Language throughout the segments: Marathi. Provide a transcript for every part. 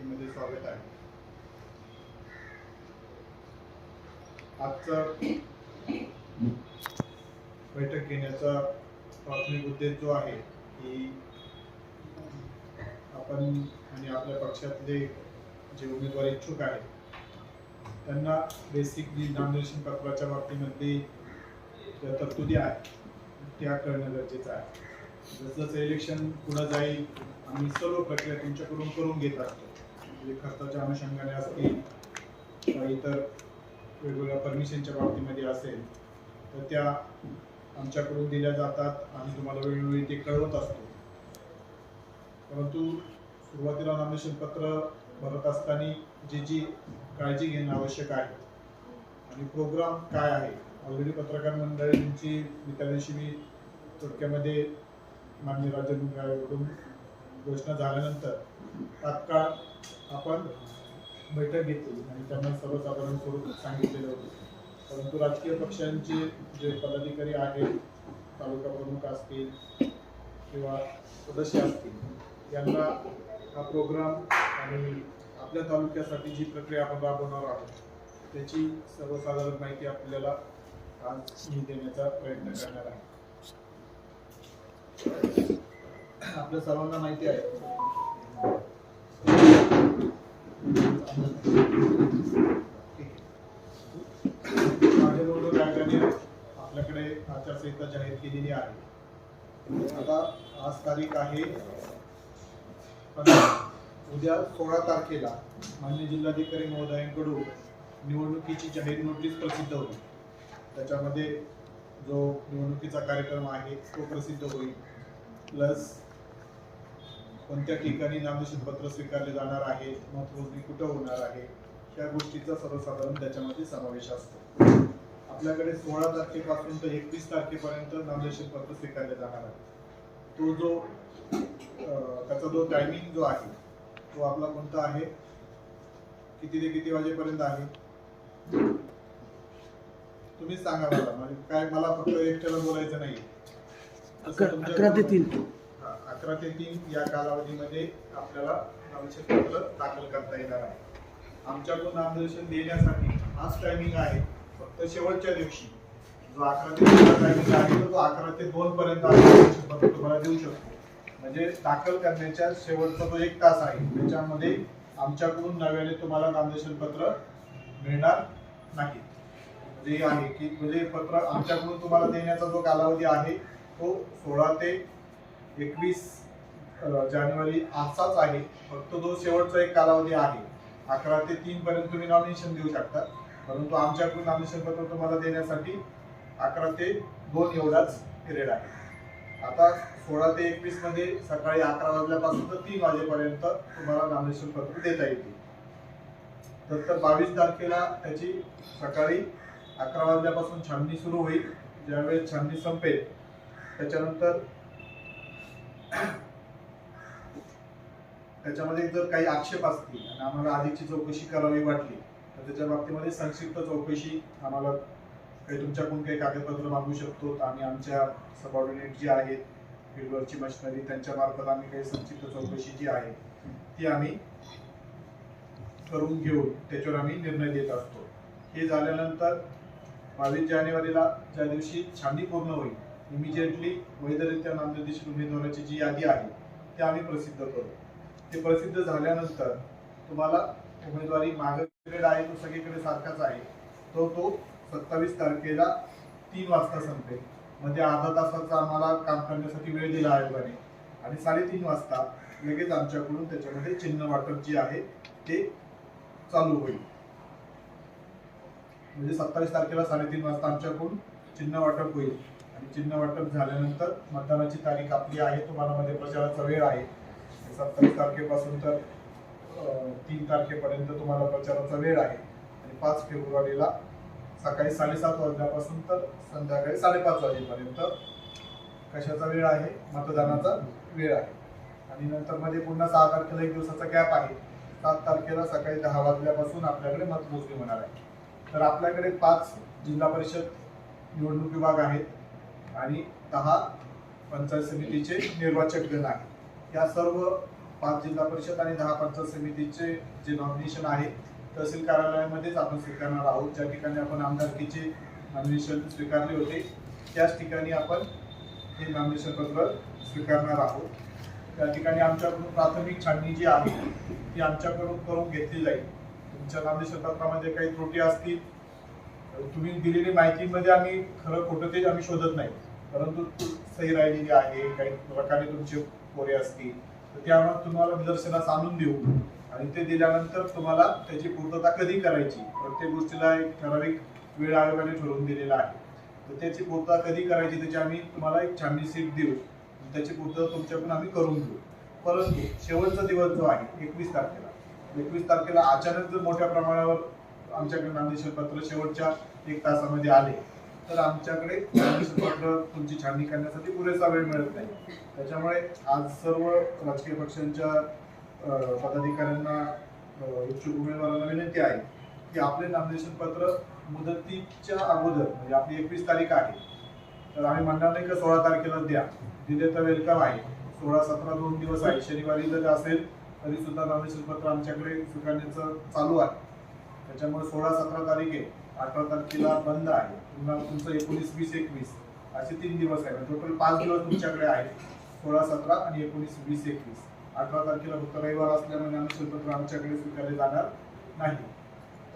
बैठकीमध्ये स्वागत आहे. आजचा बैठक घेण्याचा प्राथमिक उद्देश जो आहे की आपण आणि आपल्या पक्षातले जे उमेदवार इच्छुक आहेत त्यांना बेसिक जी नॉमिनेशन पत्राच्या बाबतीमध्ये ज्या तरतुदी आहेत त्या करणं गरजेचं आहे. जसं इलेक्शन पुढे जाईल आम्ही सर्व प्रक्रिया तुमच्याकडून करून घेत असतो. म्हणजे खर्चाच्या अनुषंगाने असतील किंवा इतर वेगवेगळ्या परमिशनच्या बाबतीमध्ये असेल तर त्या आमच्याकडून दिल्या जातात आणि तुम्हाला वेळोवेळी ते कळवत असतो. परंतु सुरुवातीला नॉमिनेशन पत्र भरत असताना जी काळजी घेणं आवश्यक आहे आणि प्रोग्राम काय आहे. ऑलरेडी पत्रकार मंडळींची त्या दिवशी मी थोडक्यामध्ये माननीय राज्याकडून घोषणा झाल्यानंतर तात्काळ आपण बैठक घेतली आणि त्यांना सर्वसाधारण स्वरूप सांगितलेलं होतं. परंतु राजकीय पक्षांचे जे पदाधिकारी आहेत, तालुका प्रमुख असतील किंवा सदस्य असतील, यांना हा प्रोग्राम आणि आपल्या तालुक्यासाठी जी प्रक्रिया आपण राबवणार आहोत त्याची सर्वसाधारण माहिती आपल्याला आज मी देण्याचा प्रयत्न करणार आहे. आपल्या सर्वांना माहिती आहे माझ्या निवडणूक आयोगाने आपल्याकडे आचारसंहिता जाहीर केलेली आहे. आता आज तारीख आहे 15. उद्या 16 तारखेला माननीय जिल्हाधिकारी महोदयांकडून निवडणुकीची जाहीर नोटीस प्रसिद्ध होईल. त्याच्यामध्ये जो निवडणुकीचा कार्यक्रम आहे तो प्रसिद्ध होईल. प्लस कोणत्या ठिकाणी नामनिर्देशन पत्र स्वीकारले जाणार आहे, मतमोजणी कुठं होणार आहे, या गोष्टीचा सर्वसाधारण त्याच्यामध्ये समावेश असतो. आपल्याकडे 16 तारखेपासून तर 21 तारखेपर्यंत नामनिर्देशन पत्र स्वीकारले जाणार आहे. तो जो त्याचा जो टायमिंग जो आहे तो आपला कोणता आहे, किती ते किती वाजेपर्यंत आहे तुम्ही सांगा मला. म्हणजे काय मला फक्त एकट्याला बोलायचं नाही. 11 ते 3 11 ते 3 या कालावधीमध्ये आपल्याला नामनिर्देशन पत्र दाखल करता येणार आहे. आमच्याकडून नामनिर्देशन देण्यासाठी हाच टायमिंग आहे. फक्त शेवटच्या दिवशी जो 11 ते 3 टायमिंग आहे तो 11 ते 2 पर्यंत नामनिर्देशन पत्र तुम्हाला देऊ शकतो. म्हणजे दाखल करण्याच्या शेवटचा जो 1 तास आहे त्याच्यामध्ये आमच्याकडून नव्याने तुम्हाला नामनिर्देशन पत्र मिळणार नाही. जे आहे की म्हणजे पत्र आमच्याकडून तुम्हाला देण्याचा जो कालावधी आहे तो 16 ते 21 जानेवारी असाच आहे. फक्त जो शेवटचा एक कालावधी आहे 11 ते 3 पर्यंत तुम्ही नॉमिनेशन देऊ शकता. परंतु आमच्याकडून नॉमिनेशन पत्र तुम्हाला देण्यासाठी 11 ते 2 एवढाच पिरियड आहे. आता 16 ते 21 मध्ये सकाळी 11 वाजल्यापासून तर 3 वाजेपर्यंत तुम्हाला नॉमिनेशन पत्र देता येतील. तर 22 तारखेला त्याची सकाळी 11 वाजल्यापासून छाननी सुरू होईल. ज्यावेळेस छाननी संपेल त्याच्यानंतर त्याच्यामध्ये जर काही आक्षेप असतील आणि आम्हाला अधिकची चौकशी करावी वाटली तर त्याच्या बाबतीमध्ये संक्षिप्त चौकशी आम्हाला काही तुमच्याकडून काही कागदपत्र मागू शकतो. आम्ही आमच्या सबऑर्डिनेट जे आहेत फील्डवरची मशिनरी त्यांच्या मार्फत आम्ही काही संक्षिप्त चौकशी जी आहे ती आम्ही करून घेऊन त्याच्यावर आम्ही निर्णय देत असतो. हे झाल्यानंतर 22 जानेवारीला ज्या दिवशी छाननी पूर्ण होईल इमिजिएटली वैधरित्या नामनिर्देशित उमेदवाराची जी यादी आहे ती आम्ही प्रसिद्ध करू. ते प्रसिद्ध झाल्यानंतर तुम्हाला उमेदवारी मागे पिरियड आहे तो सगळीकडे सारखाच आहे. तो 27 तारखेला 3 वाजता संपेल. मध्ये अर्धा तासाचा आम्हाला काम करण्यासाठी वेळ दिला आयोगाने आणि 3:30 वाजता लगेच आमच्याकडून त्याच्यामध्ये चिन्ह वाटप जे आहे ते चालू होईल. म्हणजे 27 तारखेला 3:30 वाजता आमच्याकडून चिन्ह वाटप होईल आणि चिन्ह वाटप झाल्यानंतर मतदानाची तारीख आपली आहे. तुम्हाला मध्ये प्रचाराचा वेळ आहे 27 तारखेपासून तर 3 तारखेपर्यंत तुम्हाला प्रचाराचा वेळ आहे आणि 5 फेब्रुवारीला सकाळी 7:30 वाजल्यापासून तर संध्याकाळी 5:30 वाजेपर्यंत कशाचा वेळ आहे, मतदानाचा वेळ आहे. आणि नंतर मध्ये पुन्हा 6 तारखेला 1 दिवसाचा गॅप आहे. 7 तारखेला सकाळी 10 वाजल्यापासून आपल्याकडे मतमोजणी होणार आहे. तर आपल्याकडे 5 जिल्हा परिषद निवडणूक विभाग आहेत आणि 10 पंचायत समितीचे निर्वाचक गण आहेत. या सर्व 5 जिल्हा परिषद आणि 10 पंचायत समितीचे जे नॉमिनेशन आहे तहसील कार्यालयामध्येच आपण स्वीकारणार आहोत. ज्या ठिकाणी आपण आमदारकीचे नॉमिनेशन स्वीकारले होते त्याच ठिकाणी आपण हे नॉमिनेशन पत्र स्वीकारणार आहोत. त्या ठिकाणी आमच्याकडून प्राथमिक छाननी जी आहे ती आमच्याकडून करून घेतली जाईल. तुमच्या नॉमिनेशन पत्रामध्ये काही त्रुटी असतील, तुम्ही दिलेली माहितीमध्ये आम्ही खरं खोटं ते आम्ही शोधत नाही, परंतु सही राहिलेली आहे, काही प्रकारे तुमचे कोरे असतील तर ते आम्हाला तुम्हाला निदर्शनास आणून देऊ आणि ते दिल्यानंतर तुम्हाला त्याची पूर्तता कधी करायची, प्रत्येक गोष्टीला एक ठराविक वेळ आयोगाने ठरवून दिलेला आहे. तर त्याची पूर्तता कधी करायची त्याची आम्ही तुम्हाला एक छाननी शीट देऊ, त्याची पूर्तता तुमच्याकडून आम्ही करून घेऊ. परंतु शेवटचा दिवस जो आहे 21 तारखेला अचानक जर मोठ्या प्रमाणावर आमच्याकडे नॉमिनेशन पत्र शेवटच्या 1 तासामध्ये आले तर आमच्याकडे नॉमिनेशन पत्र तुमची छाननी करण्यासाठी पुरेसा वेळ मिळत नाही. त्याच्यामुळे आज सर्व राजकीय पक्षांच्या पदाधिकाऱ्यांना, इच्छुक उमेदवारांना विनंती आहे की आपले नॉमिनेशन पत्र मुदतीच्या अगोदर, म्हणजे आपली 21 तारीख आहे तर आम्ही म्हणणार नाही की 16 तारखेला द्या, दिले तर वेलकम आहे. 16-17 2 दिवस आहे, शनिवारी जर असेल तरी सुद्धा नॉमिनेशन पत्र आमच्याकडे स्वीकारण्याचं चालू आहे. त्याच्यामुळे 16-17 तारीख आहे, 18 तारखेला बंद आहे, पुन्हा तुमचं 19, 20, 21 असे 3 दिवस आहे. टोटल 5 दिवस तुमच्याकडे आहे, 16, 17 आणि 19, 20, 21. 18 तारखेला फक्त रविवार असल्यामुळे नॉमिनेशन पत्र आमच्याकडे स्वीकारले जाणार नाही.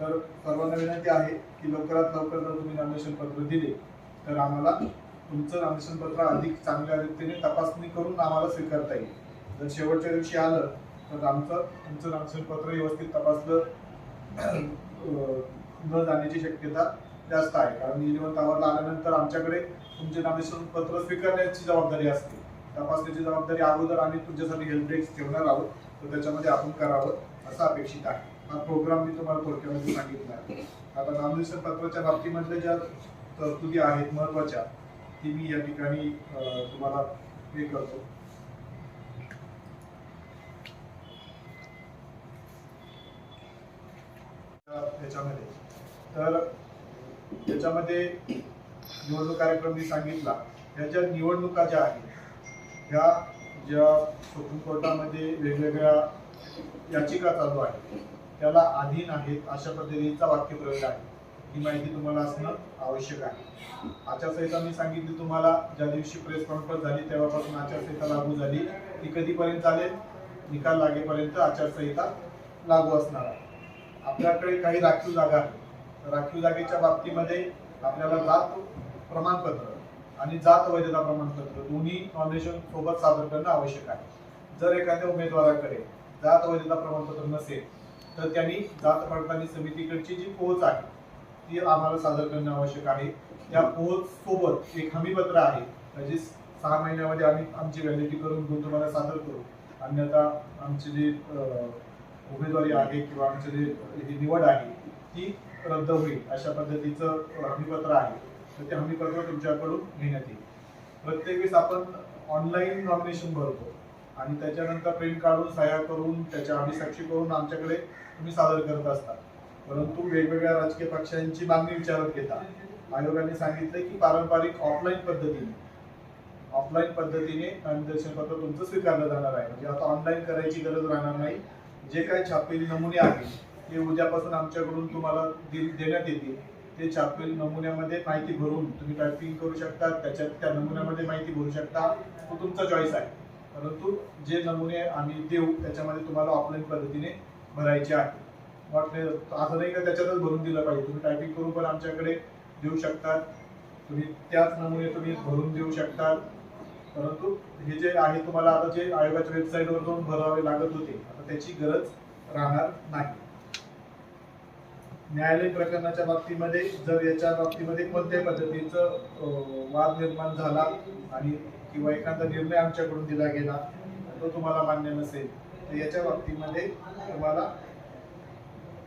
तर सर्वांना विनंती आहे की लवकरात लवकर जर तुम्ही नॉमिनेशन पत्र दिले तर आम्हाला तुमचं नॉमिनेशन पत्र अधिक चांगल्या रीतीने तपासणी करून आम्हाला स्वीकारता येईल. जर शेवटच्या दिवशी आलं तर तुमचं नॉमिनेशन पत्र व्यवस्थित तपासलं न जाण्याची शक्यता जास्त आहे, कारण 11 आवरला आल्यानंतर आमच्याकडे तुमचे नॉमिनेशन पत्र स्वीकारण्याची जबाबदारी असते. तपासण्याची जबाबदारी अगोदर आम्ही तुमच्यासाठी हेल्प डेस्क ठेवणार आहोत, तर त्याच्यामध्ये आपण करावं असं अपेक्षित आहे. हा प्रोग्राम मी तुम्हाला थोडक्यामध्ये सांगितला आहे. आता नॉमिनेशन पत्राच्या बाबतीमधल्या ज्या तरतुदी आहेत महत्वाच्या ती मी या ठिकाणी तुम्हाला हे करतो. त्याच्यामध्ये निवडणूक कार्यक्रम मी सांगितला, ह्या ज्या निवडणुका ज्या आहेत ह्या ज्या सुप्रीम कोर्टामध्ये वेगवेगळ्या याचिका चालू आहेत त्याला अधीन आहेत अशा पद्धतीचा वाक्यप्रयोग आहे. ही माहिती तुम्हाला असणं आवश्यक आहे. आचारसंहिता मी सांगितली तुम्हाला, ज्या दिवशी प्रेस कॉन्फरन्स झाली तेव्हापासून आचारसंहिता लागू झाली. ती कधीपर्यंत चालेल? निकाल लागेपर्यंत आचारसंहिता लागू असणार आहे. आपल्याकडे काही राखीव जागा आहेत. राखीव जागेच्या बाबतीमध्ये आपल्याला जात प्रमाणपत्र आणि जात वैधता प्रमाणपत्र दोन्ही नॉमिनेशन सोबत सादर करणं आवश्यक आहे. जर एखाद्या उमेदवाराकडे जात वैधता प्रमाणपत्र नसेल तर त्यांनी जात पडताळणी समितीकडची जी पोहोच आहे ती आम्हाला सादर करणं आवश्यक आहे. त्या पोहोच सोबत एक हमीपत्र आहे, म्हणजे 6 महिन्यामध्ये आम्ही आमची व्हॅलिडिटी करून घेऊन तुम्हाला सादर करू, अन्यथा आमची जी उमेदवारी आहे किंवा आमची जी निवड आहे ती रद्द होईल अशा पद्धतीचं हमीपत्र आहे. तर ते हमीपत्र तुमच्याकडून घेण्यात येईल. प्रत्येक वेळेस आपण ऑनलाईन नॉमिनेशन भरतो आणि त्याच्यानंतर प्रिंट काढून सह्या करून त्याच्या अभिसाक्षी करून आमच्याकडे तुम्ही सादर करत असता, परंतु वेगवेगळ्या राजकीय पक्षांची मागणी विचारात घेता आयोगाने सांगितले की पारंपरिक ऑफलाईन पद्धतीने नॉमिनेशन पत्र तुमचं स्वीकारलं जाणार आहे. म्हणजे आता ऑनलाईन करायची गरज राहणार नाही. जे काही छापलेले नमुने आहेत ते उद्यापासून आमच्याकडून तुम्हाला देण्यात येतील. ते छापलेल्या नमुन्यामध्ये माहिती भरून तुम्ही टायपिंग करू शकता, त्याच्यात त्या नमुन्यामध्ये माहिती भरू शकता, तो तुमचा चॉईस आहे. परंतु जे नमुने आम्ही देऊ त्याच्यामध्ये तुम्हाला ऑफलाईन पद्धतीने भरायचे आहे. असं नाही का त्याच्यातच भरून दिलं पाहिजे, तुम्ही टायपिंग करून पण आमच्याकडे देऊ शकता, तुम्ही त्याच नमुने तुम्ही भरून देऊ शकता. परंतु हे जे आहे तुम्हाला आता जे आयोगाच्या वेबसाईटवर जाऊन भरावे लागत होते आता त्याची गरज राहणार नाही. न्यायालयीन प्रकरणाच्या बाबतीमध्ये जर याच्या बाबतीमध्ये कोणत्याही पद्धतीचं वाद निर्माण झाला आणि किंवा एखादा निर्णय आमच्याकडून दिला गेला तो तुम्हाला मान्य नसेल तर याच्या बाबतीमध्ये तुम्हाला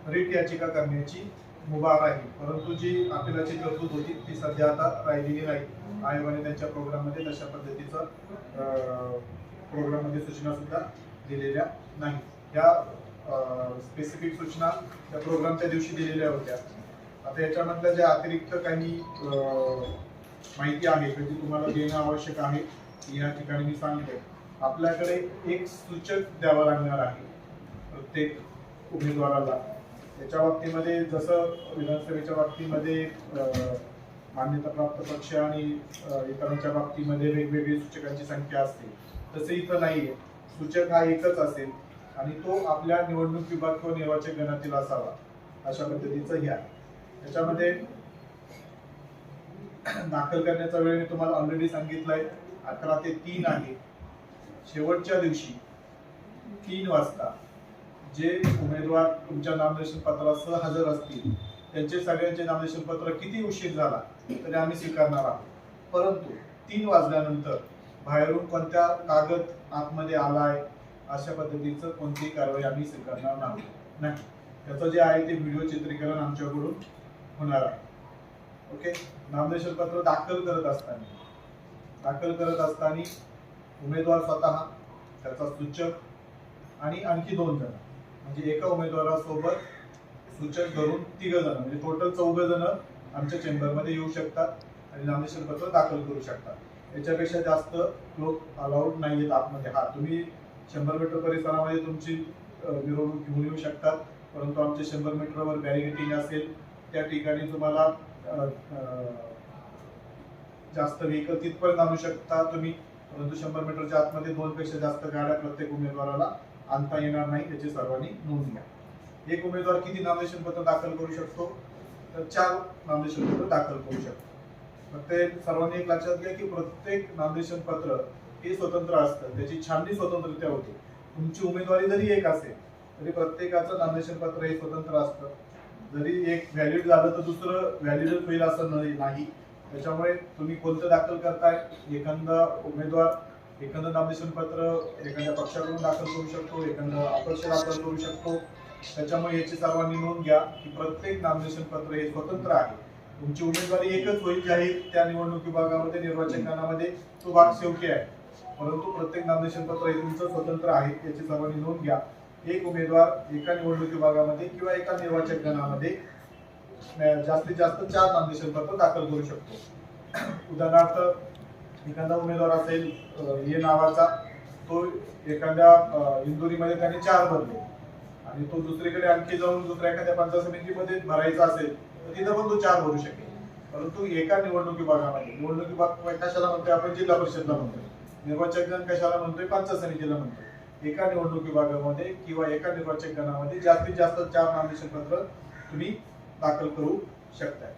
रिट याचिका करण्याची मुभा राहील. परंतु जी अपिलाची तरतूद होती ती सध्या आता राहिलेली नाही. आयोगाने त्यांच्या प्रोग्राममध्ये तशा पद्धतीचं प्रोग्राममध्ये सूचना सुद्धा दिलेल्या नाही. या स्पेसिफिक सूचना त्या प्रोग्रामच्या दिवशी दिलेल्या होत्या. आता याच्यामधल्या ज्या अतिरिक्त काही माहिती आहे ती तुम्हाला देणं आवश्यक आहे. या ठिकाणी मी सांगतो आपल्याकडे एक सूचक द्यावं लागणार आहे प्रत्येक उमेदवाराला. त्याच्या बाबतीमध्ये जसं विधानसभेच्या बाबतीमध्ये मान्यताप्राप्त पक्ष आणि इतरांच्या बाबतीमध्ये वेगवेगळी सूचकांची संख्या असते, तसे इथं नाहीये. सूचक हा एकच असेल आणि तो आपल्या निवडणूक विभाग किंवा निर्वाचक गणातील असावा, अशा पद्धतीचं हे आहे. त्याच्यामध्ये दाखल करण्याचा वेळ मी तुम्हाला ऑलरेडी सांगितलाय, 11 ते 3 आहे. शेवटच्या दिवशी 3 वाजता जे उमेदवार तुमच्या नामनिर्देशन पत्रासह हजर असतील त्यांचे सगळ्यांचे नामनिर्देशन पत्र किती उशीर झाला तरी आम्ही स्वीकारणार आहोत. परंतु 3 वाजल्यानंतर बाहेरून कोणत्या कागद आतमध्ये आलाय अशा पद्धतीचं कोणतीही कारवाई आम्ही स्वीकारणार नाही. त्याचं जे आहे ते व्हिडिओ चित्रीकरण आमच्याकडून होणार आहे. ओके. नामनिर्देशन पत्र दाखल करत असताना उमेदवार स्वतः, त्याचा सूचक आणि आणखी 2 जण, म्हणजे एका उमेदवारासोबत सूचक धरून 3 जण, म्हणजे टोटल 14 जण आमच्या चेंबरमध्ये येऊ शकतात आणि नामनिर्देशन पत्र दाखल करू शकतात. याच्यापेक्षा जास्त लोक अलाउड नाहीयेत आतमध्ये. हा, तुम्ही 100 मीटर परिसरामध्ये तुमची मिरवणूक घेऊन येऊ शकतात, परंतु आमच्या 100 मीटरवर बॅरिकेडिंग असेल, त्या ठिकाणी तुम्हाला जास्त व्हेकल तिथपर्यंत आणू शकता तुम्ही, परंतु 100 मीटरच्या आतमध्ये 2 पेक्षा जास्त गाड्या प्रत्येक उमेदवाराला आणता येणार नाही. याची सर्वांनी नोंद घ्या. एक उमेदवार किती नामनिर्देशन पत्र दाखल करू शकतो? तर 4 नामनिर्देशन पत्र दाखल करू शकतो. फक्त सर्वांनी एक लक्षात घ्या की प्रत्येक नामनिर्देशन पत्र हे स्वतंत्र असतं, त्याची छाननी स्वतंत्ररित्या होते. तुमची उमेदवारी जरी एक असेल तरी प्रत्येकाचं नामनिर्देशन पत्र हे स्वतंत्र असतं. जरी एक व्हॅलिड झालं तर दुसरं व्हॅलिड होईल असं नाही. त्याच्यामुळे तुम्ही कोणतं दाखल करताय, एखादा उमेदवार एखादं नामनिर्देशन पत्र एखाद्या पक्षाकडून दाखल करू शकतो, एखादं अपक्ष दाखल करू शकतो. त्याच्यामुळे याची सर्वांनी नोंद घ्या की प्रत्येक नामनिर्देशन पत्र हे स्वतंत्र आहे. तुमची उमेदवारी एकच होईल जाहीर त्या निवडणूक विभागामध्ये, निर्वाचकांमध्ये तो भाग शेवटी आहे, परंतु प्रत्येक नामनिर्देशन पत्र हे तुमचं स्वतंत्र आहे. याची सर्वांनी नोंद घ्या. एक उमेदवार एका निवडणूक विभागामध्ये किंवा एका निर्वाचक गणामध्ये जास्तीत जास्त 4 नामनिर्देशन पत्र दाखल करू शकतो. उदाहरणार्थ एखादा उमेदवार असेल ए नावाचा, तो एखाद्या इंदोरीमध्ये त्याने 4 भरले आणि तो दुसरीकडे आणखी जाऊन दुसऱ्या एखाद्या पंचायत समितीमध्ये भरायचा असेल तर तिथं पण तो 4 भरू शकेल. परंतु एका निवडणूक विभागामध्ये, निवडणूक विभाग कशाला म्हणतोय आपण? जिल्हा परिषदला म्हणतोय. निर्वाचक गण कशाला म्हणतोय? पंचायत समितीला म्हणतोय. एका निवडणूक विभागामध्ये किंवा एका निर्वाचक गणामध्ये जास्तीत जास्त 4 नामनिर्देशन पत्र तुम्ही दाखल करू शकताय.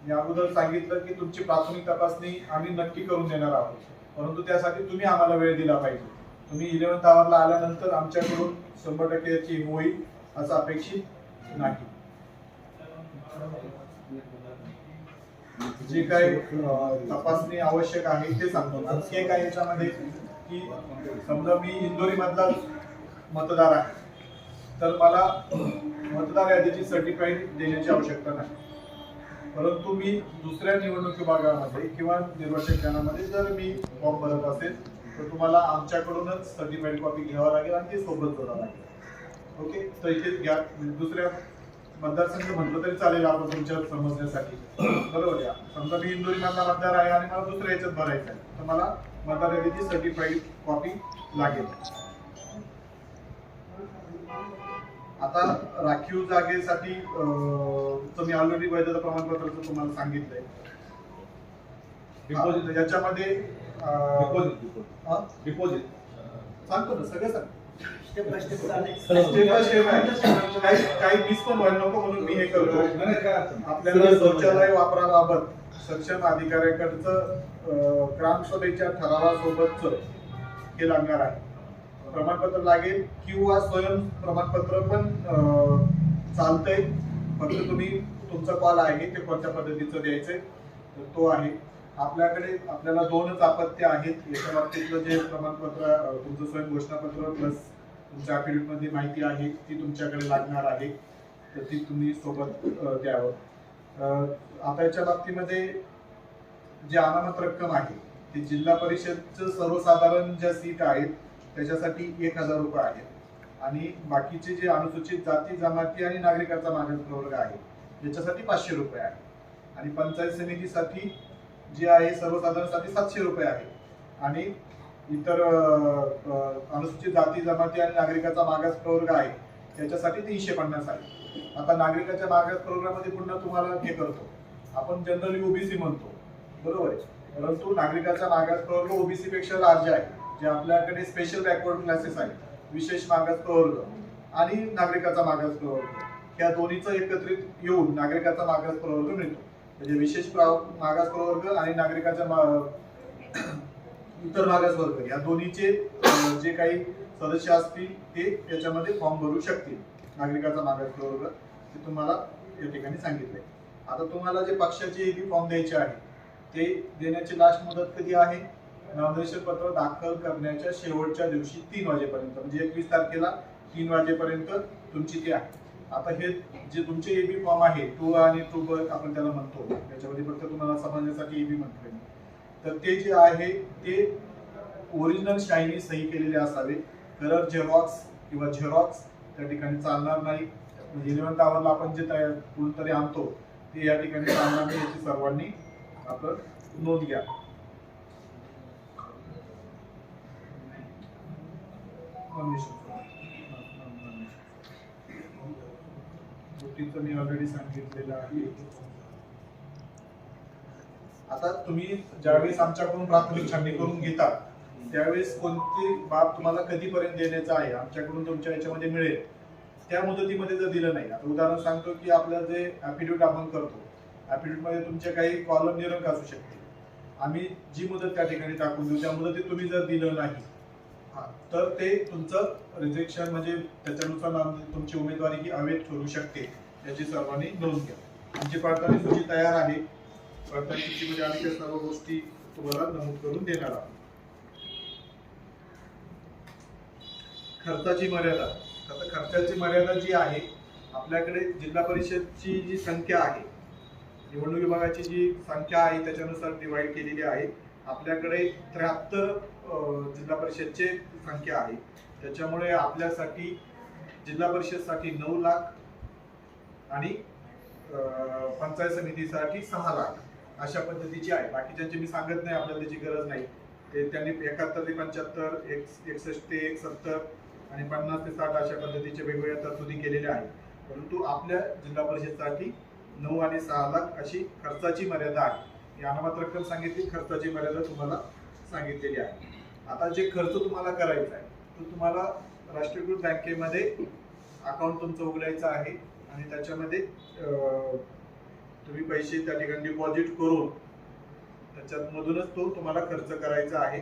मी अगोदर सांगितलं की तुमची प्राथमिक तपासणी आम्ही नक्की करून देणार आहोत, परंतु त्यासाठी तुम्ही आम्हाला वेळ दिला पाहिजे. तुम्ही 11th आवरला आल्यानंतर आमच्याकडून 100% याची होईल असं अपेक्षित नाही. जे काही तपासणी आवश्यक आहे ते सांगतो. आणखी एक आहे याच्यामध्ये की समजा मी इंदोरी मधला मतदार आहे, तर मला मतदार यादीची सर्टिफाईड देण्याची आवश्यकता नाही. परंतु मी दुसऱ्या निवडणूक विभागामध्ये किंवा निर्वाचक गणामध्ये जर मी फॉर्म भरत असेल तर तुम्हाला आमच्याकडूनच सर्टिफाईड कॉपी घ्यावं लागेल आणि ती सोबत जोडावं लागेल. ओके. तर इथे घ्या. दुसऱ्या मतदारसंघ म्हटलं तरी चालेल आपण तुमच्या समजण्यासाठी. बरोबर आहे. समजा मी इंदोरी मधला मतदार आहे आणि मला दुसऱ्या याच्यात भरायचं आहे, तर मला मतदार यादीची सर्टिफाईड कॉपी लागेल. आता राखीव जागेसाठी मी ऑलरेडी वैधता प्रमाणपत्राचं तुम्हाला सांगितलंय. याच्यामध्ये डिपॉझिट सांगतो ना, सगळं सांगतो. स्टेप बाय स्टेप काही मिस पण व्हायला नको म्हणून मी हे करतो. आपल्याला शौचालय वापराबाबत सक्षम अधिकाऱ्याकडचं ग्रामसभेच्या ठरावासोबतच हे लागणार आहे. प्रमाणपत्र लागेल किंवा स्वयं प्रमाणपत्र पण चालतंय. फक्त तुम्ही तुमचा कॉल आहे ते कोणत्या पद्धतीचं द्यायचंय तो आहे. आपल्याला 2च आपत्ती आहेत. याच्या बाबतीतलं जे प्रमाणपत्र तुमचं स्वयं घोषणापत्र प्लस तुमच्या अफिडेव्हिट मध्ये माहिती आहे ती तुमच्याकडे लागणार आहे, तर ती तुम्ही सोबत द्यावं. आता याच्या बाबतीमध्ये जे अनामत रक्कम आहे ती जिल्हा परिषदचं सर्वसाधारण ज्या सीट आहेत त्याच्यासाठी 1000 रुपये आहेत आणि बाकीचे जे अनुसूचित जाती जमाती आणि नागरिकांचा मागास प्रवर्ग आहे याच्यासाठी 500 रुपये आहे आणि पंचायत समितीसाठी जे आहे सर्वसाधारणसाठी 700 रुपये आहे आणि इतर अनुसूचित जाती जमाती आणि नागरिकाचा मागास प्रवर्ग आहे त्याच्यासाठी 350 आहे. आता नागरिकाच्या मागास प्रवर्गामध्ये पुन्हा तुम्हाला हे करतो आपण जनरली ओबीसी म्हणतो, बरोबर आहे, परंतु नागरिकाचा मागास प्रवर्ग ओबीसी पेक्षा लार्ज आहे. जे आपल्याकडे स्पेशल बॅकवर्ड क्लासेस आहेत, विशेष मागास प्रवर्ग आणि नागरिकाचा मागास प्रवर्ग, या दोन्हीचं एकत्रित येऊन नागरिकाचा मागास प्रवर्ग मिळतो. म्हणजे विशेष मागास प्रवर्ग आणि नागरिकाचा इतर मागास वर्ग या दोन्हीचे जे काही सदस्य असतील ते याच्यामध्ये फॉर्म भरू शकतील. नागरिकाचा मागास प्रवर्ग ते तुम्हाला या ठिकाणी सांगितलंय. आता तुम्हाला जे पक्षाचे एबी फॉर्म द्यायचे आहे ते देण्याची लास्ट मुदत कधी आहे? नॉमिनेशन पत्र दाखल करण्याच्या शेवटच्या दिवशी 3 वाजेपर्यंत, म्हणजे 21 तारखेला 3 वाजेपर्यंत तुमची ती आहे. आता हे जे तुमचे एबी फॉर्म आहे 2 आणि 2 आपण त्याला म्हणतो, त्याच्यामध्ये फक्त तुम्हाला समजण्यासाठी एबी म्हणतोय, तर ते जे आहे ते ओरिजिनल शाईनी सही केलेले असावे. कलर झेरॉक्स किंवा झेरॉक्स त्या ठिकाणी चालणार नाही. म्हणजे 11th आवरला आपण जे कोणतरी आणतो ते या ठिकाणी चालणार नाही, याची सर्वांनी आपण नोंद घ्या. गोष्टीचं मी ऑलरेडी सांगितलेलं आहे. आता तुम्ही ज्यावेळेस आमच्याकडून प्राथमिक छाननी करून घेता त्यावेळेस कोणती बाब तुम्हाला कधीपर्यंत देण्याचं आहे आमच्याकडून तुमच्या याच्यामध्ये मिळेल त्या मुदतीमध्ये जर दिलं नाही, आता उदाहरण सांगतो की आपलं जे ऍफिडेव्हिट आपण करतो, ऍफिडेव्हिट मध्ये तुमचे काही कॉलम निरंक असू शकते, आम्ही जी मुदत त्या ठिकाणी टाकून देऊ त्या मुदतीत तुम्ही जर दिलं नाही तर ते तुमचं रिजेक्शन, म्हणजे त्याच्यानुसार तुमची उमेदवारी ही अवैध ठरू शकते, याची सर्वांनी नोंद घ्या. आमची पडताळणी सूची तयार आहे. पडताळणी सूचीमध्ये आम्ही त्या सर्व गोष्टी तुम्हाला नमूद करून देणार आहोत. खर्चाची मर्यादा. आता खर्चाची मर्यादा जी आहे आपल्याकडे जिल्हा परिषदची जी संख्या आहे, निवडणूक विभागाची जी संख्या आहे त्याच्यानुसार डिवाइड केलेली आहे. आपल्याकडे 73 जिल्हा परिषदचे संख्या आहे, त्याच्यामुळे आपल्यासाठी जिल्हा परिषदसाठी 9 लाख आणि पंचायत समितीसाठी 6 लाख अशा पद्धतीची आहे. बाकीच्यांची मी सांगत नाही, आपल्याला त्याची गरज नाही. ते त्यांनी 71 ते 75, 61 ते 170 आणि 50 ते 60 अशा पद्धतीचे वेगवेगळ्या तरतुदी केलेल्या आहेत. परंतु आपल्या जिल्हा परिषदसाठी 9 आणि 6 लाख अशी खर्चाची मर्यादा आहे. ही अनामत रक्कम सांगितली, खर्चाची मर्यादा तुम्हाला सांगितलेली आहे. आता जे खर्च तुम्हाला करायचा आहे तो तुम्हाला राष्ट्रीयकृत बँकेमध्ये अकाउंट तुमचं उघडायचं आहे आणि त्याच्यामध्ये तुम्ही पैसे त्या ठिकाणी डिपॉझिट करून त्याच्यात मधूनच तो तुम्हाला खर्च करायचा आहे.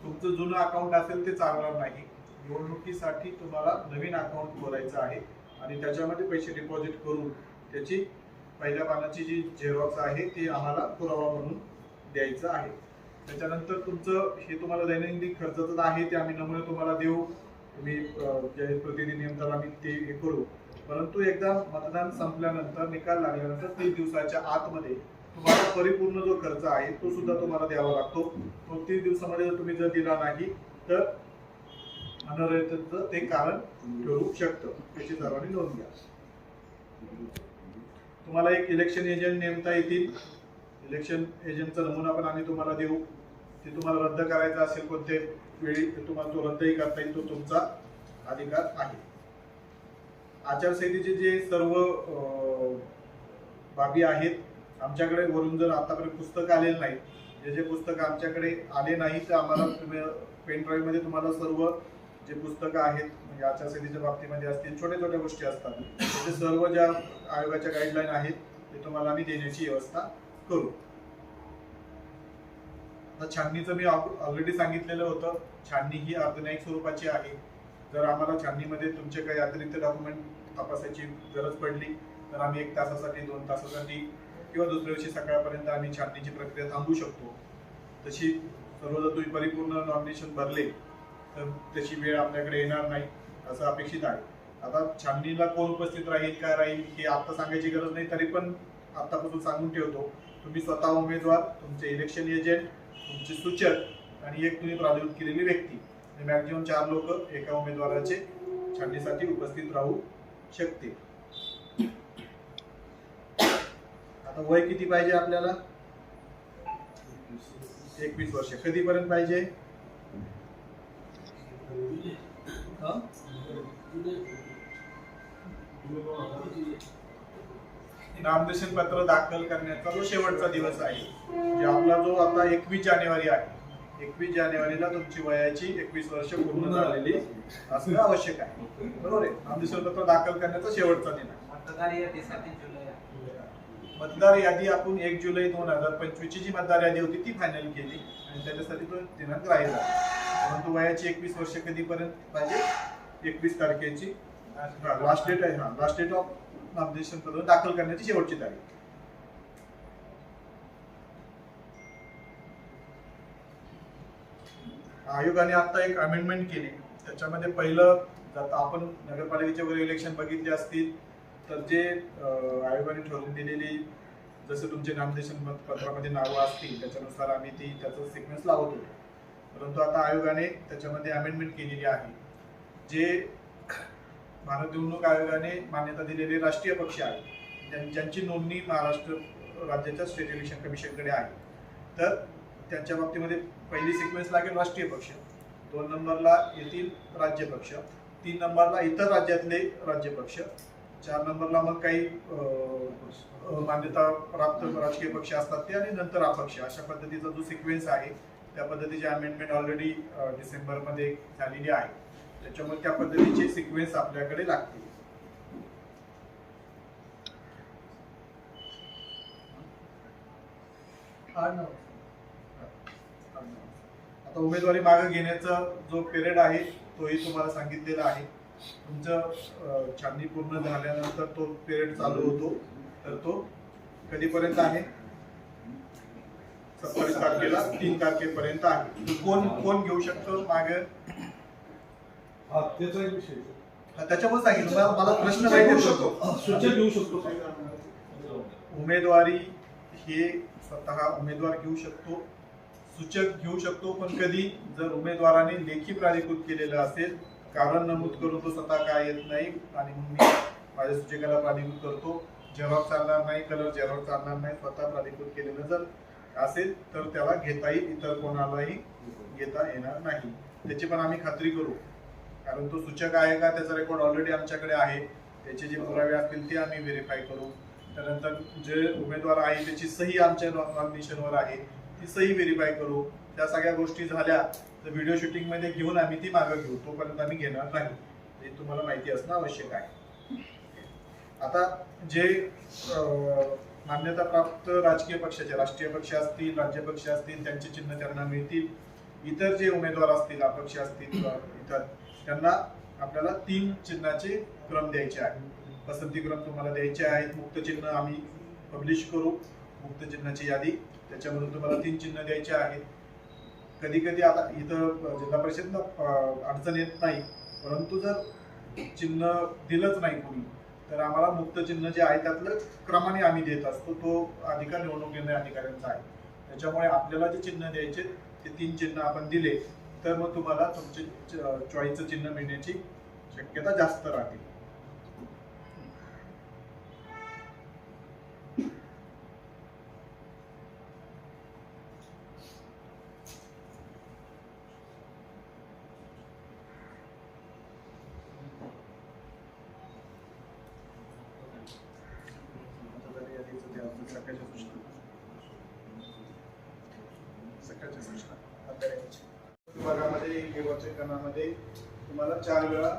तुमचं जुनं अकाउंट असेल ते चालणार नाही. निवडणुकीसाठी तुम्हाला नवीन अकाउंट खोलायचं आहे आणि त्याच्यामध्ये पैसे डिपॉझिट करून त्याची पहिल्या पानाची जी झेरॉक्स आहे ती आम्हाला पुरावा म्हणून द्यायचं आहे. त्याच्यानंतर तुमचं हे तुम्हाला दैनंदिन खर्चाचं आहे ते आम्ही नमुने तुम्हाला देऊ, तुम्ही जे प्रतिनिधी नेमतात आम्ही ते हे करू. परंतु एकदा मतदान संपल्यानंतर, निकाल लागल्यानंतर 30 दिवसाच्या आतमध्ये तुम्हाला परिपूर्ण जो खर्च आहे तो सुद्धा तुम्हाला द्यावा लागतो. तो 30 दिवसामध्ये जर तुम्ही दिला नाही तर अनर्हतेचं ते कारण ठरू शकतं, त्याची सर्वांनी नोंद घ्या. तुम्हाला एक इलेक्शन एजंट नेमता येतील. इलेक्शन एजंटचा नमुना पण आम्ही तुम्हाला देऊ. ते तुम्हाला रद्द करायचा असेल कोणत्या वेळी तुम्हाला तो रद्दही करता येईल, तो तुमचा अधिकार आहे. आचारसंहितेचे जे सर्व बाबी आहेत आमच्याकडे वरून जर आतापर्यंत पुस्तक आलेलं नाही, जे पुस्तक आमच्याकडे आले नाही तर आम्हाला पेन ड्राईव्ह मध्ये तुम्हाला सर्व जे पुस्तकं आहेत म्हणजे आचारसंहितेच्या बाबतीमध्ये असतील, छोट्या छोट्या गोष्टी असतात, ते सर्व ज्या आयोगाच्या गाईडलाईन आहेत ते तुम्हाला आम्ही देण्याची व्यवस्था करू. आता छाननीचं मी ऑलरेडी सांगितलेलं होतं, छाननी ही अर्धन्यायिक स्वरूपाची आहे. जर आम्हाला छाननीमध्ये तुमचे काही अतिरिक्त डॉक्युमेंट तपासायची गरज पडली तर आम्ही 1 तासासाठी 2 तासासाठी किंवा दुसऱ्या दिवशी सकाळपर्यंत आम्ही छाननीची प्रक्रिया थांबवू शकतो. तशी सर्व जर तुम्ही परिपूर्ण नॉमिनेशन भरले तर तशी वेळ आपल्याकडे येणार नाही असं अपेक्षित आहे. आता छाननीला कोण उपस्थित राहील काय राहील हे आता सांगायची गरज नाही, तरी पण आतापासून सांगून ठेवतो. तुम्ही स्वतः उमेदवार, तुमचे इलेक्शन एजंट, तुमचे सूचक आणि एक तुम्ही प्राधिकृत केलेली व्यक्ती, मॅक्झिमम 4 लोक एका उमेदवाराचे छाननीसाठी उपस्थित राहू शकते. आता वय किती पाहिजे आपल्याला? 21 वर्ष. कधीपर्यंत पाहिजे? नामनिर्देशन पत्र दाखल करण्याचा जो शेवटचा दिवस आहे, जे आपला जो आता 21 जानेवारी आहे, 21 जानेवारीला तुमची वयाची 21 वर्ष पूर्ण झालेली असणं आवश्यक आहे. बरोबर आहे. नामनिर्देशन पत्र दाखल करण्याचा शेवटचा दिन आहे. मतदार यादी आपण 1 जुलै 2025 ची जी मतदार यादी होती ती फायनल केली आणि त्याच्यासाठी तो दिनांक राहिला. परंतु वयाची 21 वर्ष कधीपर्यंत पाहिजे? 21 तारखेची लास्ट डेट आहे. लास्ट डेट ऑफ नामनिर्देशन पत्र दाखल करण्याची शेवटची तारीख. आयोगाने आता एक अमेंडमेंट केली. त्याच्यामध्ये पहिलं आपण नगरपालिकेचे वगैरे इलेक्शन बघितले असतील तर जे आयोगाने ठरवून दिलेली जसं तुमचे नामनिर्देशन पत्रामध्ये नावं असतील त्याच्यानुसार आम्ही त्याचा सिक्वेन्स लावत होतो. परंतु आता आयोगाने त्याच्यामध्ये अमेंडमेंट केलेली आहे. जे भारत निवडणूक आयोगाने मान्यता दिलेले राष्ट्रीय पक्ष आहेत ज्यांची नोंदणी महाराष्ट्र राज्याच्या स्टेट इलेक्शन कमिशनकडे आहे, तर त्यांच्या बाबतीमध्ये पहिली सिक्वेन्स लागेल राष्ट्रीय पक्ष, 2 नंबरला येतील राज्य पक्ष, 3 नंबरला इतर राज्यातले राज्य पक्ष, 4 नंबरला मग काही मान्यता प्राप्त राजकीय पक्ष असतात ते, आणि नंतर अपक्ष. अशा पद्धतीचा जो सिक्वेन्स आहे त्या पद्धतीची अमेंडमेंट ऑलरेडी डिसेंबरमध्ये झालेली आहे. त्याच्यामुळे त्या पद्धतीचे सिक्वेन्स आपल्याकडे लागतील. आता उमेदवारी मागे घेण्याचा जो पिरियड आहे तोही तुम्हाला सांगितलेला आहे. तुमचं छाननी पूर्ण झाल्यानंतर तो पिरियड चालू होतो. तर तो कधीपर्यंत आहे? 27 तारखेला 3 तारखेपर्यंत आहे. कोण घेऊ शकतो मागे? त्याच्यामुळे सांगितलं मला प्रश्न माहिती सूचक घेऊ शकतो. उमेदवारी हे स्वतः उमेदवार घेऊ शकतो, सूचक घेऊ शकतो, पण कधी जर उमेदवाराने लेखी प्राधिकृत केलेलं असेल, कारण नमूद करून तो स्वतः काय येत नाही आणि मग मी माझ्या सूचकाला प्राधिकृत करतो, झेरॉक्स चालणार नाही, कलर झेरॉक्स चालणार नाही, स्वतः प्राधिकृत केलेलं जर असेल तर त्याला घेता येईल, इतर कोणालाही घेता येणार नाही. त्याची पण आम्ही खात्री करू, कारण तो सूचक आहे का त्याचा रेकॉर्ड ऑलरेडी आमच्याकडे आहे. त्याचे जे पुरावे असतील ते आम्ही व्हेरीफाय करू. त्यानंतर जे उमेदवार आहे त्याची सही आमच्या नॉमिनेशनवर आहे ती सही व्हेरीफाय करू. त्या सगळ्या गोष्टी झाल्या तर व्हिडिओ शूटिंग मध्ये घेऊन आम्ही ती मागं घेऊ, तोपर्यंत आम्ही घेणार नाही. हे तुम्हाला माहिती असणं आवश्यक आहे. आता जे मान्यता प्राप्त राजकीय पक्षाचे, राष्ट्रीय पक्ष असतील, राज्य पक्ष असतील, त्यांचे चिन्ह त्यांना मिळतील. इतर जे उमेदवार असतील, अपक्ष असतील, इतर त्यांना आपल्याला 3 चिन्हाचे क्रम द्यायचे आहे. पसंती क्रम तुम्हाला द्यायचे आहेत. मुक्त चिन्ह आम्ही पब्लिश करू, मुक्त चिन्हाची यादी. त्याच्यामधून तुम्हाला 3 चिन्ह द्यायचे आहेत. कधी कधी आता इथं जिल्हा परिषदला अडचण येत नाही, परंतु जर चिन्ह दिलंच नाही कोणी तर आम्हाला मुक्त चिन्ह जे आहे त्यातलं क्रमाने आम्ही देत असतो. तो अधिकार निवडणूक निर्णय अधिकाऱ्यांचा आहे. त्याच्यामुळे आपल्याला जे चिन्ह द्यायचे ते 3 चिन्ह आपण दिले तर मग तुम्हाला तुमचे चॉईसचं चिन्ह मिळण्याची शक्यता जास्त राहते. विभागामध्ये विभागामध्ये तुम्हाला 4 वेळा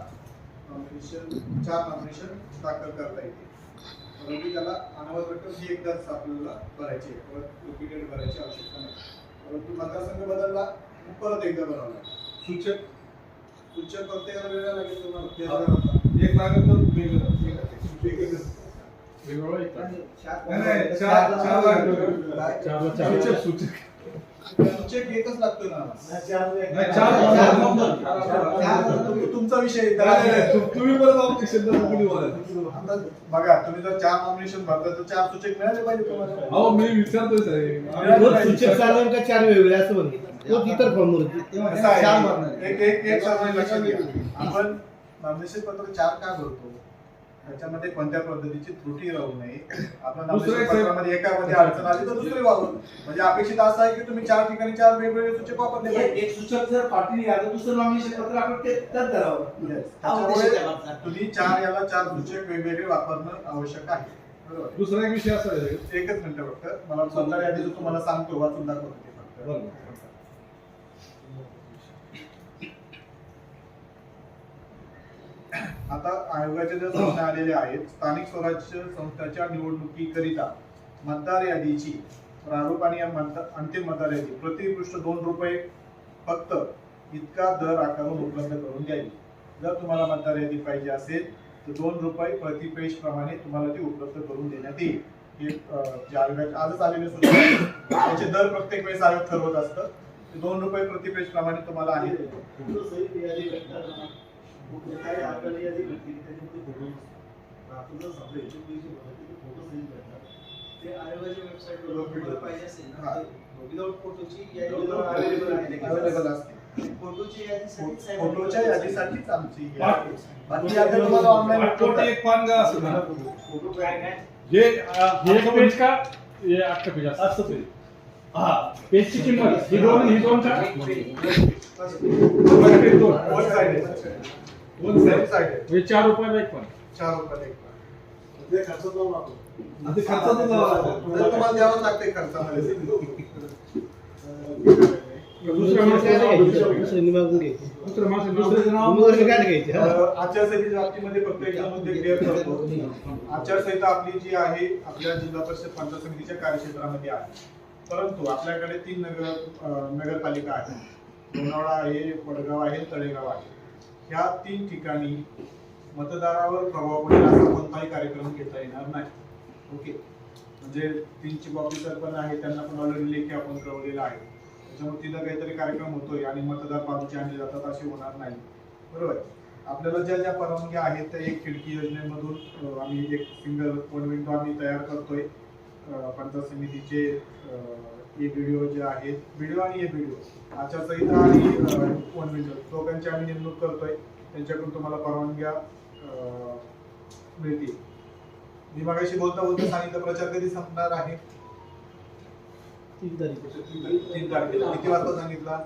नॉमिनेशन दाखल करता येते. परंतु त्याला अनावत रक्कम ही एकदाच आपल्याला भरायची आहे, डुप्लिकेट भरायची आवश्यकता नाही. परंतु मतदारसंघ बदलला मग परत एकदा भरावा लागेल. सूचक प्रत्येकाला वेगळा लागेल. तुम्हाला एक लागेल तर सूचक एकच लागतो ना. तुमचा विषय तुम्ही परत बघा, तुम्ही जर 4 नॉमिनेशन भरता तर 4 सूचक मिळाले पाहिजे तुम्हाला. हो, मी विचारतोय सूचक चालणार का 4 वेगळे असं म्हणते. तो इतर फॉर्मवरती एक लक्षात घ्या. आपण नॉमिनेशन पत्र 4 का भरतो? त्याच्यामध्ये कोणत्या पद्धतीची त्रुटी राहू नये. आपल्या दुसरं एक पत्रामध्ये एकामध्ये अडचण आली तर दुसरी वापरू. म्हणजे अपेक्षित असं आहे की तुम्ही 4 ठिकाणी 4 वेगवेगळे सूचक वापरले पाहिजे. एक सूचक जर पाटील यादव दुसरं नॉमिनेशन पत्र आपण ते रद्द करावं. Yes. हा उद्देश आहे त्याच्यामुळे त्यामागचा. तुम्ही 4 याला 4 सूचक वेगवेगळे वापरणं आवश्यक आहे. बरोबर. दुसरा एक विषय असा आहे एकच मिनिट फक्त मला मतदार यादी जो तुम्हाला सांगतो वाचून दाखवतो ते फक्त. बरोबर. आता आयोगाच्या ज्या सूचना आलेल्या आहेत, स्थानिक स्वराज्य संस्थांच्या निवडणुकीकरिता मतदार यादीची प्रारूप आणि अंतिम मतदार यादी प्रतिपृष्ठ 2 रुपये फक्त इतका दर आकारून उपलब्ध करून द्यावी. जर तुम्हाला मतदार यादी पाहिजे असेल तर 2 रुपये प्रति पेज प्रमाणे तुम्हाला ती उपलब्ध करून देण्यात येईल. हे जे आयोगाचे आजच आलेले सूचना आहेत, त्याचे दर प्रत्येक वेळेस आयोग ठरवत असतं. 2 रुपये प्रति पेज प्रमाणे तुम्हाला आहे. अवेलेबल असते. फोटोच्या यादीसाठीच आमची ही आहे. बाकी आता तुम्हाला ऑनलाईन पाठपोटी एक पानगा असं ना हे एक पेज का हे 8 पेज असतं पेज. हा पेजची किंमत ही दोन का वन साइड वन साइड हे 4 रुपयाला एक पान. 4 रुपये एक. ते खर्चाचं तर तुम्हाला द्यावं लागते खर्चामध्ये. दुसऱ्या दुसऱ्यांनी मागून घ्यायचे. दुसऱ्याचं नाव उमेदवाराने काय घ्यायचे? आचारसंहितेच्या बाबतीमध्ये फक्त एकदा मुद्दे क्लिअर करतो. आचारसंहिता आपली जी आहे आपल्या जिल्हा परिषद पंचायत समितीच्या कार्यक्षेत्रामध्ये आहे. परंतु आपल्याकडे 3 नगरपालिका आहेत. लोणावळा आहे, वडगाव आहे, तळेगाव आहे. ह्या 3 ठिकाणी मतदारावर प्रभाव पडेल असा कोणताही कार्यक्रम घेता येणार नाही. ओके, म्हणजे 3 चीफ ऑफिसर पण आहे, त्यांना पण ऑलरेडी लेखी आपण कळवलेलं आहे. त्याच्यामुळे तिथं काहीतरी कार्यक्रम होतोय आणि मतदार बाजूचे आणले जातात असे होणार नाही. बरोबर. आपल्याला ज्या ज्या परवानग्या आहेत त्या एक खिडकी योजनेमधून आम्ही एक सिंगल वन विंडो आम्ही तयार करतोय. पंचायत समितीचे ए व्हिडिओ जे आहेत, व्हिडिओ आणि ए व्हिडिओ आचारसंहिता आणि वन विंडो दोघांची आम्ही नेमणूक करतोय. त्यांच्याकडून तुम्हाला परवानग्या मिळतील. मी मगाशी बोलता सांगितलं प्रचार कधी संपणार आहे? 3 तारीख. 3 तारखेला. किती वाजता सांगितला?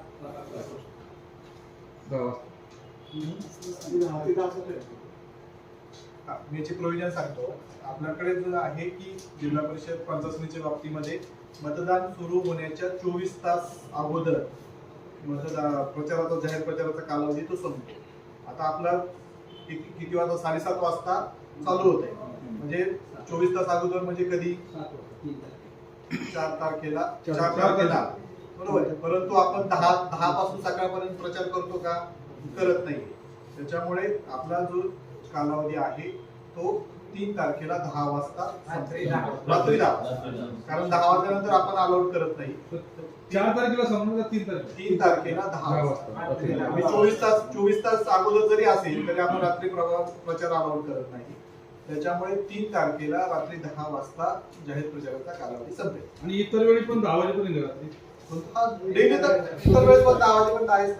मी याची प्रोव्हिजन सांगतो. आपल्याकडे जो आहे की जिल्हा परिषद पंचायत समितीच्या बाबतीमध्ये मतदान सुरू होण्याच्या 24 तास अगोदर प्रचाराचा जाहीर प्रचाराचा कालावधी तो संपतो. आता आपला किती वाजता? 7:30 वाजता चालू होत आहे. म्हणजे 24 तास अगोदर म्हणजे कधी? 4 तारखेला. बरोबर. परंतु आपण 10 पासून सकाळपर्यंत प्रचार करतो का? करत नाही. त्याच्यामुळे आपला जो कालावधी आहे तो 3 तारखेला 10 वाजता रात्री 10. कारण 10 वाजल्यानंतर आपण अलाउड करत नाही. 4 तारखेला संपणार का 3 तारखेला 10 वाजता. 24 तास अगोदर जरी असेल तरी आपण रात्री प्रचार अलाउड करत नाही. त्याच्यामुळे 3 तारखेला रात्री 10 वाजता जाहीर प्रचाराचा कालावधी संपेल. आणि इतर वेळी पण 10 वाजेपर्यंत रात्री. डेली तर इतर वेळेस पण 10 वाजेपर्यंत आहेच.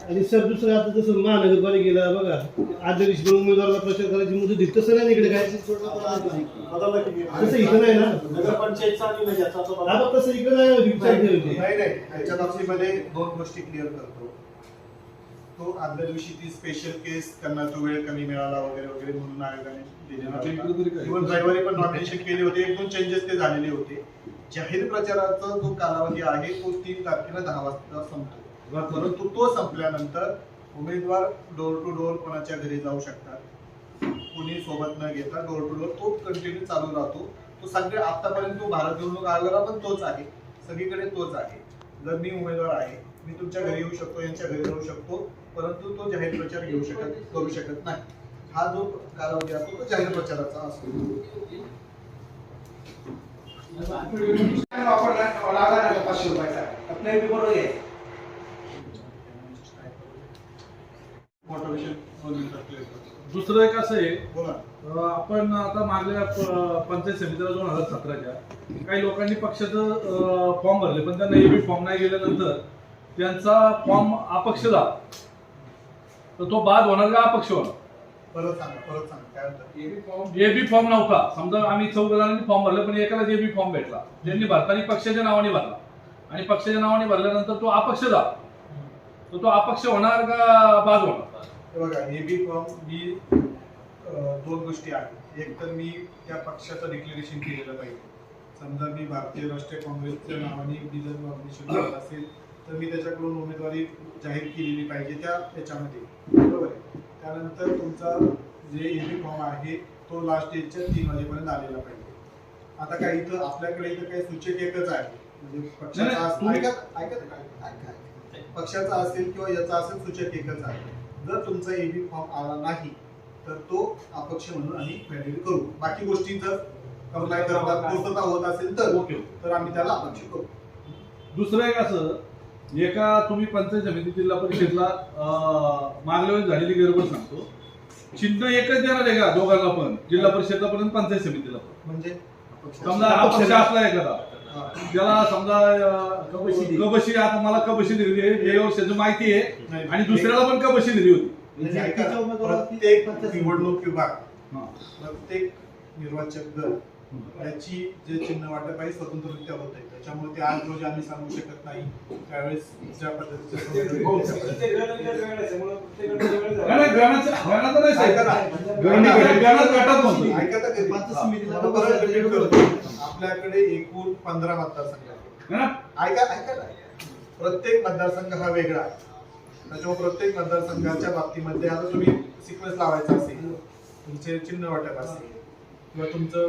आणि सर दुसरं आता जसं महानगरपालिकेला बघा आदल्या दिवशी पण उमेदवाराला प्रचार करायची मुदत दिली, तसं नाही इकडे काय तसं इकडे नाही ना. नगरपंचायतचा आणि ह्याचा हा बघ तसं इकडे नाही विचार ठेवले. नाही त्याच्या बाबतीमध्ये 2 गोष्टी क्लिअर करतो. तो आदल्या दिवशी ती स्पेशल केस त्यांना तो वेळ कमी मिळाला वगैरे वगैरे म्हणून आयोगाने दिलेला होता. इव्हन रविवारी पण नॉमिनेशन केले होते. 1-2 चेंजेस ते झालेले होते. जाहीर प्रचाराचा जो कालावधी आहे तो 3 तारखेला 10 वाजता संपतो. परंतु तो संपल्यानंतर उमेदवार डोर टू डोर कोणाच्या घरी जाऊ शकतात. कोणी सोबत न घेता डोर टू डोर तो कंटिन्यू चालू राहतो. तो सगळे आतापर्यंत तो भारत निवडणूक आयोगाला पण तोच आहे, सगळीकडे तोच आहे. जर मी उमेदवार आहे, मी तुमच्या घरी येऊ शकतो, यांच्या घरी जाऊ शकतो, परंतु तो जाहीर प्रचार करू शकत नाही. हा जो कालावधी असतो तो जाहीर प्रचाराचा असतो. दुसरं एक असं आहे, बोला. आपण आता मागल्या पंचायत समितीला 2017च्या काही लोकांनी पक्षाचं फॉर्म भरले, पण त्यांना एबी फॉर्म नाही गेल्यानंतर त्यांचा फॉर्म अपक्ष झाला. तर तो बाद होणार का अपक्ष होणार? परत सांगा काय होतं? एबी फॉर्म नव्हता. समजा आम्ही 14 जणांनी फॉर्म भरला, पण एकाला एबी फॉर्म भेटला. ज्यांनी भरताना पक्षाच्या नावाने भरला आणि पक्षाच्या नावाने भरल्यानंतर तो अपक्ष झाला, तर तो अपक्ष होणार का बाद होणार? हे बघा, एबी फॉर्म ही दोन गोष्टी आहेत. एक तर मी त्या पक्षाचं डिक्लेरेशन केलेलं पाहिजे. समजा मी भारतीय राष्ट्रीय काँग्रेसच्या नावाने जर नॉमिनेशन करत असेल तर मी त्याच्याकडून उमेदवारी जाहीर केलेली पाहिजे त्याच्यामध्ये, बरोबर आहे. त्यानंतर तुमचा जे एबी फॉर्म आहे तो लास्ट डेटच्या 3 वाजेपर्यंत आलेला पाहिजे. आता काय इथं आपल्याकडे इथं काही सूचक एकच आहे, म्हणजे पक्षाचा असेल किंवा याचा असेल, सूचक एकच आहे. जर तुमचा एबी फॉर्म आला नाही तर तो अपक्ष म्हणून आम्ही व्हॅलिड करू. बाकी गोष्टी जर कंप्लाय करतात, पूर्तता होत असेल तर आम्ही त्याला अपक्ष करू. दुसरं एक असं, एका तुम्ही पंचायत समिती जिल्हा परिषदला मागल्या वेळेस झालेली गडबड सांगतो. चिन्ह एकच देणार आहे का दोघांना पण, जिल्हा परिषदला पण पंचायत समितीला पण? म्हणजे समजा अपक्ष असला एखादा, त्याला समजा कबशी, आता मला कबशी दिली आहे, या वर्षाची माहिती आहे, आणि दुसऱ्याला पण कबशी दिली होती. प्रत्येक निवडणूक विभाग, प्रत्येक निर्वाचक दल याची जे चिन्ह वाटप आहे स्वतंत्ररित्या होत आहे. त्याच्यामुळे ते आज रोजी आम्ही सांगू शकत नाही. त्यावेळेस ज्या पद्धतीचे आपल्याकडे एकूण 15 मतदारसंघ आहेत. ऐका प्रत्येक मतदारसंघ हा वेगळा आहे. त्याच्यामुळे प्रत्येक मतदारसंघाच्या बाबतीमध्ये आता तुम्ही सिक्वेन्स लावायचा असेल, तुमचे चिन्ह वाटप असेल किंवा तुमचं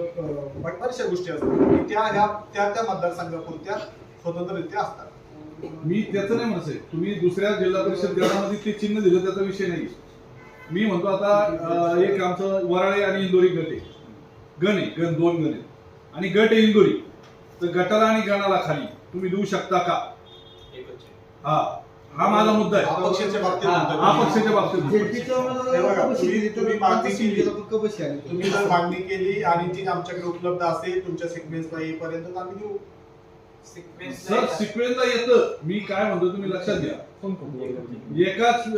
बऱ्याचशा गोष्टी असतात त्या मतदारसंघापुरत्या स्वतंत्ररित्या असतात. मी त्याचं नाही म्हणत आहे, तुम्ही दुसऱ्या जिल्हा परिषद गणामध्ये ते चिन्ह दिलं त्याचा विषय नाही. मी म्हणतो आता एक आमचं वराळे आणि इंदोरी गट आहे, गण 2 गण आहेत आणि गट आहे इंदोरी, तर गटाला आणि गणाला खाली तुम्ही देऊ शकता का? हा माझा मुद्दा आहे. अपक्षाच्या बाबतीत तुम्ही जर मागणी केली आणि ती आमच्याकडे उपलब्ध असेल तुमच्या सिक्वेन्सला येईपर्यंत आम्ही देऊ. सर सिक्वेन्सला येतं, मी काय म्हणतो तुम्ही लक्षात घ्या. एकाच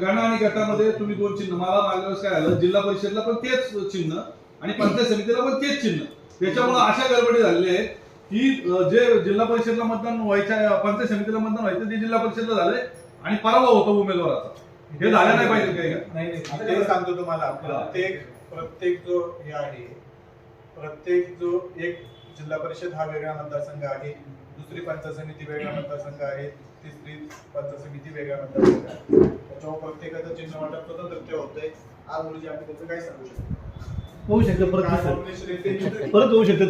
गण आणि गटामध्ये तुम्ही 2 चिन्ह, मला मागल्या वेळेस काय आलं, जिल्हा परिषदला पण तेच चिन्ह आणि पंचायत समितीला पण तेच चिन्ह. त्याच्यामुळे अशा गडबडी झालेल्या आहेत की जे जिल्हा परिषदला मतदान व्हायच्या, पंचायत समितीला मतदान व्हायचं ते जिल्हा परिषदला झालंय आणि पराभव होतो उमेदवाराचा. हे झालं नाही पाहिजे काही. नाही सांगतो तुम्हाला, प्रत्येक जो हे आहे, प्रत्येक जो एक जिल्हा परिषद हा वेगळा मतदारसंघ आहे, दुसरी पंचायत समिती वेगळा मतदारसंघ आहे, तिसरी पंचायत समिती वेगळा मतदारसंघ आहे. त्याच्यामुळे प्रत्येकाचं चिन्ह वाटप स्वतंत्र होतंय. आज रोजी आम्ही त्याचं काय सांगू शकतो? होऊ शकतं परत होऊ शकतं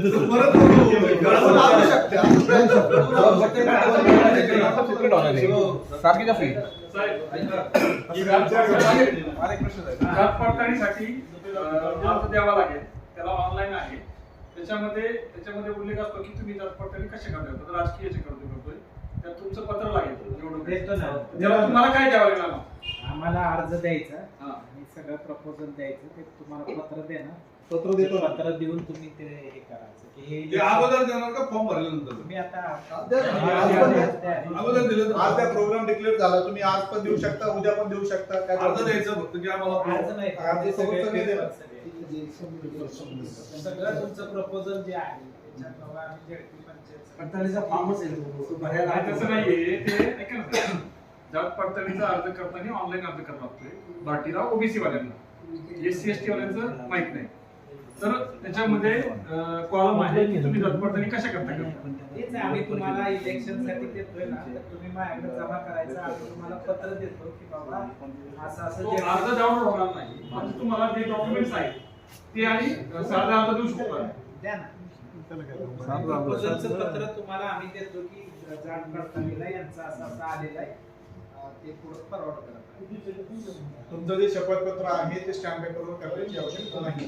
जात पडताळणीसाठी अर्ज द्यावा लागेल, त्याला ऑनलाईन आहे. त्याच्यामध्ये उल्लेख असतो की तुम्ही जात पडताळणी कशा करता, राजकीय करतोय, त्यात तुमचं पत्र लागेल. त्याला तुम्हाला काय द्यावं लागेल? आम्हाला अर्ज द्यायचा आणि सगळं प्रपोजल द्यायचं, ते तुम्हाला पत्र देणार, पत्र देऊन तुम्ही ते हे करायचं की हे अगोदर देणार का फॉर्म भरल्यानंतर? तुम्ही आता अगोदर दिलं तर आज त्या प्रोग्राम डिक्लेअर झाला, तुम्ही आज पण देऊ शकता, उद्या पण देऊ शकता. काय अर्ज द्यायचं फक्त की आम्हाला अर्ज नाही, अर्ज सगळं सगळं तुमचं प्रपोजल जे आहे त्याच्यात आम्ही झेडपी पडताळणीचा फॉर्मच आहे तसं नाहीये. ते ऐका ना, जात पडताळणीचा अर्ज करताना ऑनलाईन अर्ज करावा लागतोय. बाकीला ओबीसी वाल्यांना, SC ST वाल्यांचं माहित नाही. तर त्याच्यामध्ये कॉलम आहे की तुम्ही जात पडताळणी कशा करता. तेच आम्ही तुम्हाला इलेक्शन साठी देतोय ना, तर तुम्ही माझ्याकडे जमा करायचं, आम्ही तुम्हाला पत्र देतो की बाबा असं असं तो अर्ज डाउनलोड होणार नाही, म्हणजे तुम्हाला जे डॉक्युमेंट्स आहेत ते आणि साधा अर्ज देऊ शकतो. द्या ना. प्रपोजलचं पत्र तुम्हाला आम्ही देतो की जात पडताळणीला यांचं असं असं आलेलं आहे, ते पुढे फॉरवर्ड करा. तुमचं जे शपथपत्र आहे ते स्टॅम्प पेपरवर करण्याची आवश्यकता नाही.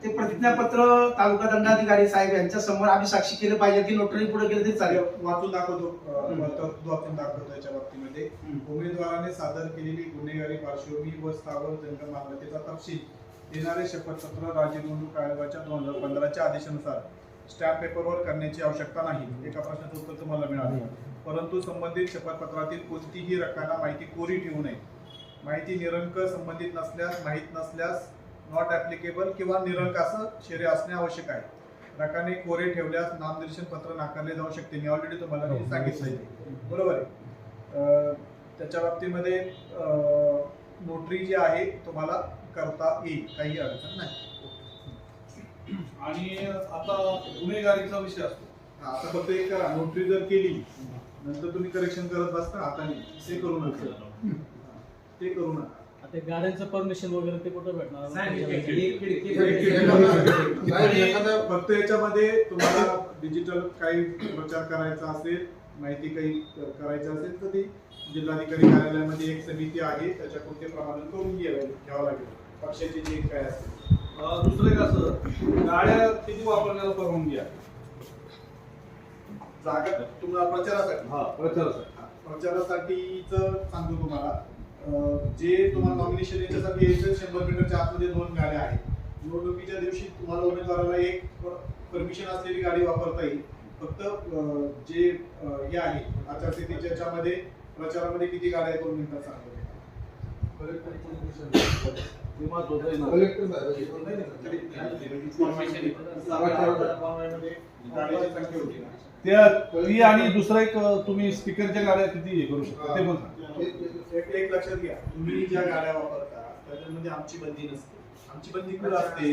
ते प्रतिज्ञापत्र तालुका दंडाधिकारी साहेब यांच्या समोर आम्ही साक्षी केलं पाहिजे की नोटरी पुढे गेलं तरी चालेल. वाचून दाखवतो याच्या बाबतीमध्ये उमेदवाराने सादर केलेली गुन्हेगारी पार्श्वभूमी व स्थावर जंगम मालमत्तेचा तपशील येणारे शपथपत्र राज्य निवडणूक आयोगाच्या 2015च्या आदेशानुसार स्टॅम्प पेपरवर करण्याची आवश्यकता नाही. एका प्रश्नाचं उत्तर तुम्हाला मिळालं. परंतु संबंधित शपथपत्रातील कोणतीही रकाना माहिती कोरी ठेवू नये. माहिती निरंक संबंधित नसल्यास, माहीत नसल्यास नॉट ऍप्लिकेबल किंवा निरंक असं श्रेय असणे आवश्यक आहे. रकाने कोरे ठेवल्यास नामनिर्देशन पत्र नाकारले जाऊ शकते. मी ऑलरेडी तुम्हाला हे सांगितलंय, बरोबर आहे. त्याच्या बाबतीमध्ये नोटरी जी आहे तुम्हाला करता येईल, काही अडचण नाही. आणि आता गुन्हेगारीचा विषय असतो. आता फक्त एक करा, नोटरी जर केली नंतर तुम्ही करेक्शन करत बसता हाताने, ते करू नका, ते करू नका. ते गाड्यांचं परमिशन वगैरे ते कुठं भेटणार? फक्त याच्यामध्ये तुम्हाला डिजिटल काही प्रचार करायचा असेल, माहिती काही करायचं असेल तर ती जिल्हाधिकारी कार्यालयामध्ये एक समिती आहे, त्याच्याकडून ते प्रमाणन करून घ्यावं लागेल पक्षाची जे काय असेल. दुसरं एक असं, गाड्या किती वापरण्याला परवानगी आहे? जागा तुम्हाला प्रचारासाठी, प्रचारासाठीच सांगतो तुम्हाला, जे तुम्हाला नॉमिनेशन याच्यासाठी यायचं 100 मीटरच्या आतमध्ये 2 गाड्या आहेत. निवडणुकीच्या दिवशी तुम्हाला उमेदवाराला एक परमिशन असलेली गाडी वापरता येईल. फक्त जे हे आहे आचारसंहितेच्या याच्यामध्ये प्रचारामध्ये किती गाड्या आहेत 2 मिनिटात सांगतो. गाड्याची संख्या होती ना ती आणि दुसरं एक तुम्ही स्पीकरच्या गाड्या किती हे करू शकता ते पण सांगा. एक लक्षात घ्या, तुम्ही ज्या गाड्या वापरता त्याच्यामध्ये आमची बंदी नसते. आमची बंदी कुठं असते?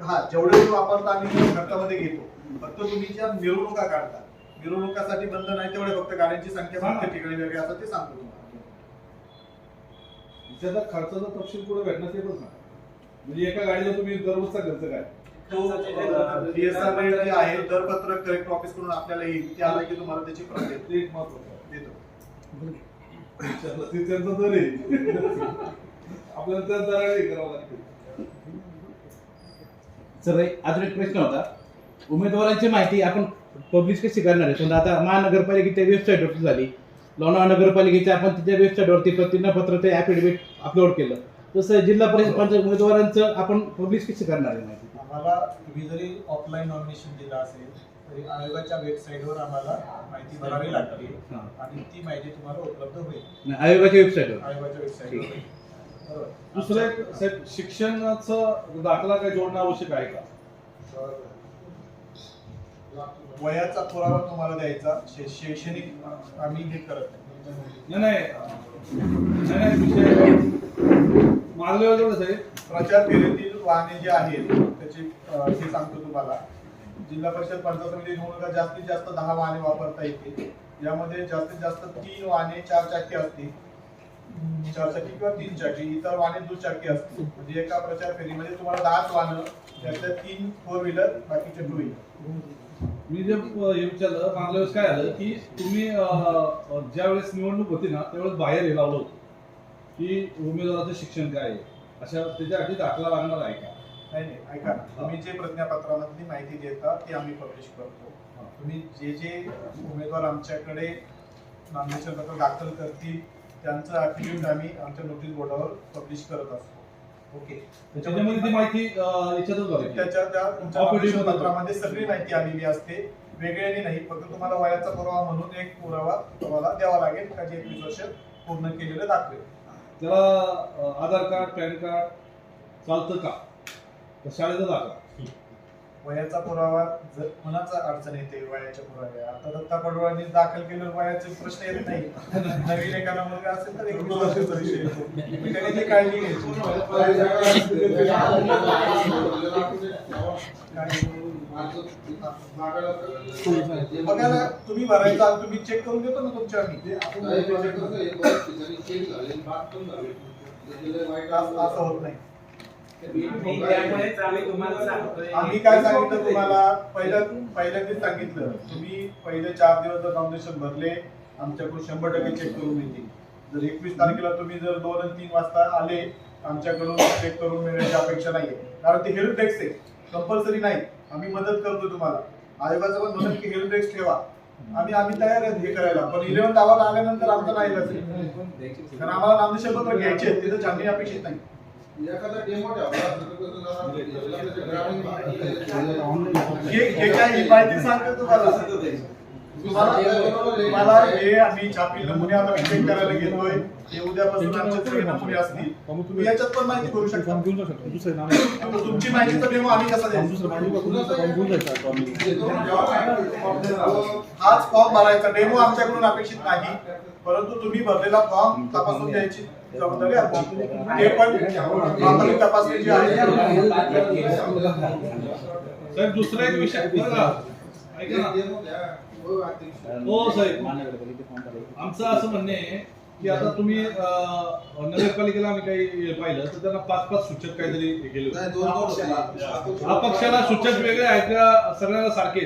हा, जेवढे तुम्ही वापरता आम्ही खर्चामध्ये घेतो. फक्त तुम्ही ज्या मिरवणुका काढता, मिरवणुकासाठी बंद नाही, तेवढे फक्त गाड्यांची संख्या प्रत्येक ठिकाणी वेगळी असतात, ते सांगतो तुम्हाला. त्याचा खर्चाचा तपशील पुढे भेटणार ते पण सांगा. म्हणजे एका गाडीला तुम्ही दररोजचा खर्च काय? DSR रेट जे आहे दरपत्रक कलेक्टर ऑफिस कडून आपल्याला येईल, ते आलं की तुम्हाला त्याची प्रत ते एक महत्वाचं देतो. ते त्यांचा दर आहे. आपल्याला त्या दराने करावं लागतं. सर अजून एक प्रश्न होता, उमेदवारांची माहिती आपण पब्लिश कशी करणार आहे? समजा आता महानगरपालिकेच्या वेबसाईटवरती झाली, लोणावळा नगरपालिकेच्या आपण तिच्या वेबसाईटवरती प्रतिज्ञापत्र ते ॲफिडेव्हिट अपलोड केलं, तसं जिल्हा परिषद पंचायत उमेदवारांचं आपण पब्लिश कशी करणार आहे माहिती? आम्हाला तुम्ही जरी ऑफलाईन नॉमिनेशन दिलं असेल तरी आयोगाच्या वेबसाईटवर आम्हाला माहिती भरावी लागते आणि ती माहिती तुम्हाला उपलब्ध होईल आयोगाच्या वेबसाईटवर. आयोगाच्या वेबसाईटवर. बरोबर. दुसरं एक साहेब, शिक्षणाचा दाखला काय जोडणं आवश्यक आहे का? वयाचा पुरावा तुम्हाला द्यायचा. शैक्षणिक आम्ही हे करत नाही विषय मागल्या वेळेस आहे. प्रचार फेरीतील वाहने जे आहेत त्याची हे सांगतो तुम्हाला. जिल्हा परिषद पंचायत समिती निवडणुका जास्तीत जास्त 10 वाहने वापरता येतील. यामध्ये जास्तीत जास्त 3 वाहने 4 चाकी असतील, 4 चाकी किंवा 3 चाकी, इतर वाहने 2 चाकी असतील. म्हणजे एका प्रचार फेरीमध्ये तुम्हाला 10 वाहनं, त्यातल्या 3 4 व्हीलर, बाकीचे 2 व्हीलर. मी जे हे विचारलं मागल्या वेळेस काय आलं की तुम्ही ज्या वेळेस निवडणूक होती ना त्यावेळेस बाहेर हे लावलं होतं की उमेदवाराचं शिक्षण काय आहे, अशा त्याच्यासाठी दाखला लागणार आहे का? नाही, ऐका, तुम्ही जे प्रतिज्ञापत्रामधली माहिती देता ती आम्ही पब्लिश करतो. तुम्ही जे उमेदवार आमच्याकडे नॉमिनेशन पत्र दाखल करतील त्यांचं ॲफिडेव्हिट आम्ही आमच्या नोटीस बोर्डावर पब्लिश करत असतो. ओके, त्याच्यामध्ये ती माहिती याच्यातच बघायची. त्याच्या त्या तुमच्या नॉमिनेशन पत्रामध्ये सगळी माहिती आलेली असते, वेगळ्याने नाही. फक्त तुम्हाला वयाचा पुरावा म्हणून एक पुरावा तुम्हाला द्यावा लागेल का जे 21 वर्ष पूर्ण केलेलं दाखवेल. त्याला आधार कार्ड पॅन कार्ड चालतं का? तर शाळेचा दाखला. वयाचा पुरावा जर कोणाचा अडचण येते वयाच्या पुराव्या, आता दत्ता पडवळांनी दाखल केलेलं वयाचे प्रश्न येत नाही. नवीन एखादा मुलगा असेल तर 21 वर्षाचा विषय येतो. त्याने ती काळजी घ्यायची. बघायला तुम्ही भरायचा, तुम्ही चेक करून देतो ना तुमच्या आम्ही. असं होत नाही. आम्ही काय सांगितलं तुम्हाला, पहिल्यांदाच सांगितलं, तुम्ही पहिले 4 दिवस जर नॉमिनेशन भरले आमच्याकडून 100% चेक करून येतील. जर 21 तारखेला तुम्ही जर 2 आणि 3 वाजता आले आमच्याकडून चेक करून मिळण्याची अपेक्षा नाहीये, कारण ते हेल्प डेस्क आहे, कंपल्सरी नाही. आम्ही मदत करतो तुम्हाला. आयोगाचं पण म्हणून की हेल्प डेस्क ठेवा. आम्ही तयार आहेत हे करायला, पण 11th आवाला आल्यानंतर आमचं नाही असेल, कारण आम्हाला नॉमिनेशन पत्र घ्यायचे आहेत, तिथं छाननी अपेक्षित नाही. हे काय ही माहिती सांगतो तुम्हाला. तुम्हाला हे आम्ही छापील नमुने आता चेक करायला घेतोय, हे उद्यापासून आमचे सगळे नमुने असतील. तुम्ही याच्यात पण माहिती करू शकता. तुमची माहितीचा डेमो आम्ही कसा द्यायचा? हाच फॉर्म भरायचा, डेमो आमच्याकडून अपेक्षित नाही, परंतु तुम्ही भरलेला फॉर्म तपासून द्यायची जबाबदारी आमची. हे पण प्राथमिक तपासणी जी आहे. साहेब दुसरा एक विषय बघा, ऐका ना. हो साहेब, आमचं असं म्हणणे आहे की आता तुम्ही नगरपालिकेला आम्ही काही पाहिलं तर त्यांना 5-5 सूचक काहीतरी हे केले होते. अपक्षाला सूचक वेगळे आहेत का सगळ्यांना सारखे?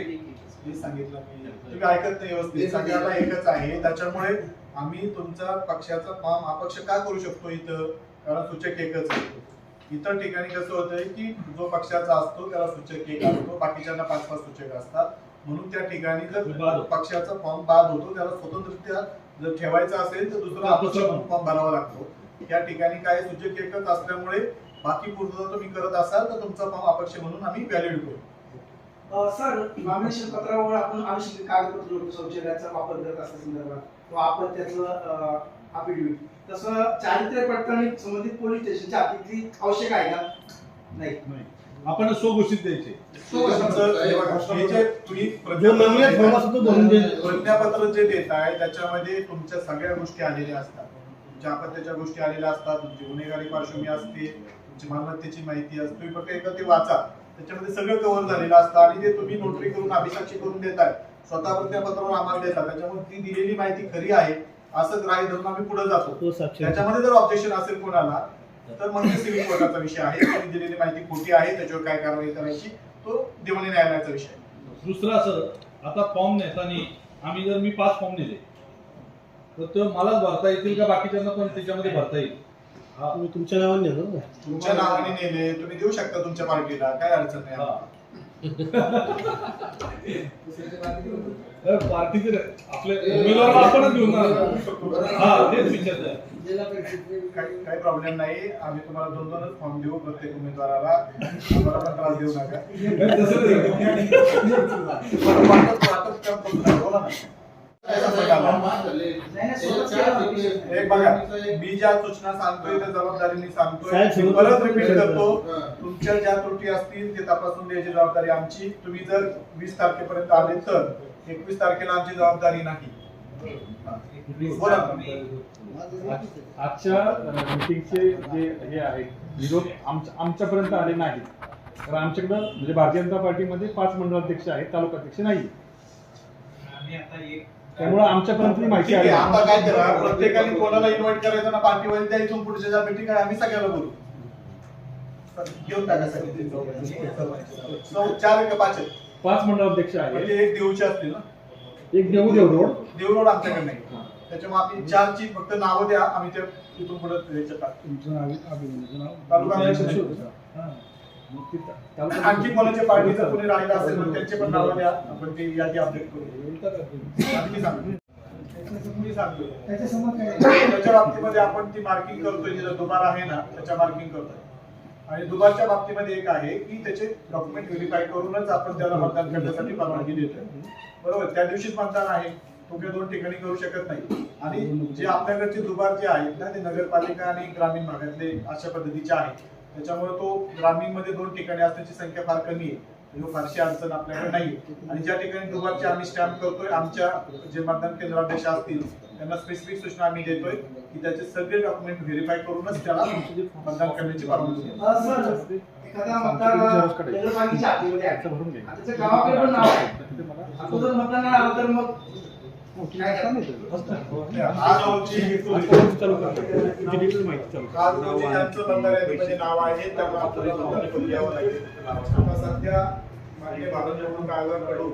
मी सांगितलं तुम्ही ऐकत नाही व्यवस्थित. सगळ्याला एकच आहे, त्याच्यामुळे आम्ही तुमचा पक्षाचा फॉर्म अपक्ष का करू शकतो इथं, कारण सूचक एकच आहे. इतर ठिकाणी कसं होतंय की जो पक्षाचा असतो त्याला सूचक एक असतो, बाकीच्यांना 5-5 सूचक असतात. म्हणून त्या ठिकाणी जर पक्षाचा फॉर्म बाद होतो, त्याला स्वतंत्ररित्या जर ठेवायचा असेल तर दुसरा अपक्ष फॉर्म भरावा लागतो. या ठिकाणी काय सूचक एकच असल्यामुळे बाकी पूर्तता तुम्ही करत असाल तर तुमचा फॉर्म अपक्ष म्हणून आम्ही व्हॅलिड करू. सर, नॉमिनेशन पत्रावर आपण आवश्यक कागदपत्र शौचालयाचा वापर करत असल्या संदर्भात किंवा आपण त्याचं अफिडेव्हिट, तसं चारित्र्य पडताळणी संबंधित पोलीस स्टेशनच्या हद्दीतली आवश्यक आहे का? नाही. आपण स्वघोषित द्यायचे. प्रतिज्ञापत्र जे देत आहे त्याच्यामध्ये तुमच्या सगळ्या गोष्टी आलेल्या असतात, तुमच्या आपत्तीच्या गोष्टी आलेल्या असतात, तुमची गुन्हेगारी पार्श्वभूमी असते, तुमची मालमत्तेची माहिती असते. तुम्ही फक्त एकदा ते वाचा, त्याच्यामध्ये सगळं कव्हर झालेलं असतं आणि ते तुम्ही नोटरी करून अभिसाक्षी करून देताय, स्वतः प्रतिज्ञापत्रावर आम्हाला देतात. त्याच्यामुळे ती दिलेली माहिती खरी आहे असं ग्राह्य धरून आम्ही पुढे जातो. त्याच्यामध्ये जर ऑब्जेक्शन असेल कोणाला तर मग सिव्हिल कोर्टाचा विषय आहे, त्यांनी दिलेली माहिती खोटी आहे, त्याच्यावर काय कारवाई करायची तो दिवाणी न्यायालयाचा विषय. दुसरा सर, आता फॉर्म नेताना मी 5 फॉर्म नेले तर तो मलाच भरता येतील का बाकीच्यांना पण त्याच्यामध्ये भरता येईल? तुम्ही तुमच्या नावाने नेलं ना? तुमच्या नावाने नेले तुम्ही देऊ शकता तुमच्या पार्टीला, काय अडचण नाही. पार्टीचे आपले उमेदवार आपणच घेऊन तेच विचारतोय. काही प्रॉब्लेम नाही, आम्ही तुम्हाला 2-2 फॉर्म देऊ प्रत्येक उमेदवाराला, आम्हाला पण त्रास देऊ नका. एक बघा, मी ज्या सूचना सांगतोय त्या जबाबदारीने सांगतोय, परत रिपीट करतो, तुमच्या ज्या त्रुटी असतील ते तपासून द्यायची जबाबदारी आमची. तुम्ही जर 20 तारखेपर्यंत आले तर 21 तारखेला आमची जबाबदारी नाही. बोला. आजच्या मीटिंगचे जे हे आहे विरोध आमच्यापर्यंत आले नाही, कारण आमच्याकडं म्हणजे भारतीय जनता पार्टीमध्ये 5 मंडलाध्यक्ष आहेत, तालुकाध्यक्ष नाही, त्यामुळे आमच्यापर्यंत माहिती आली. आता काय करा, प्रत्येकाने कोणाला इन्व्हाइट करायचं ना पार्टीवर, त्या इथून पुढच्या ज्या मीटिंग आहे आम्ही सगळ्याला बोलू घेऊन टाकायसाठी. 4 का 5 5 मंडलाध्यक्ष आहेत, म्हणजे एक देऊचे असतील ना, एक देव रोड आमच्याकडे नाही, त्याच्यामुळे आपली 4ची फक्त नावं द्या, आम्ही ते तिथून पुढे आणखी कोणाच्या पार्टीचं कोणी राहिलं असेल तर त्यांचे पण नावं द्या, आपण ते यादी अपडेट करू. त्याच्या बाबतीमध्ये आपण ती मार्किंग करतोय, जिथं दुबार आहे ना त्याच्या मार्किंग करतोय. आणि दुबारच्या बाबतीमध्ये एक आहे की त्याचे डॉक्युमेंट व्हेरीफाय करूनच आपण त्याला मतदान करण्यासाठी परवानगी देतोय. बरोबर, त्या दिवशीच मतदान आहे, कुठे 2 ठिकाणी करू शकत नाही. आणि जे आपल्याकडचे दुबार जे आहेत ना ते नगरपालिका आणि ग्रामीण भागातले अशा पद्धतीचे आहेत, त्याच्यामुळे तो ग्रामीण मध्ये 2 ठिकाणी असण्याची संख्या फार कमी आहे, फारशी अडचण आपल्याकडे नाही. आणि ज्या ठिकाणी दुबारचे आम्ही स्टॅम्प करतोय, आमच्या जे मतदान केंद्राध्यक्ष असतील त्यांना स्पेसिफिक सूचना आम्ही देतोय की त्याचे सगळे डॉक्युमेंट व्हेरीफाय करूनच त्याला मतदान करण्याची परवानगी देतो. एखादा मतदार नगरपालिकेच्या हद्दीमध्ये आहे, त्याचं गावाकडे पण नाव आहे, अगोदर मतदान आलं तर मग नाव आहे त्यामुळे आता सध्या माननीय भारत निवडणूक आयोगाकडून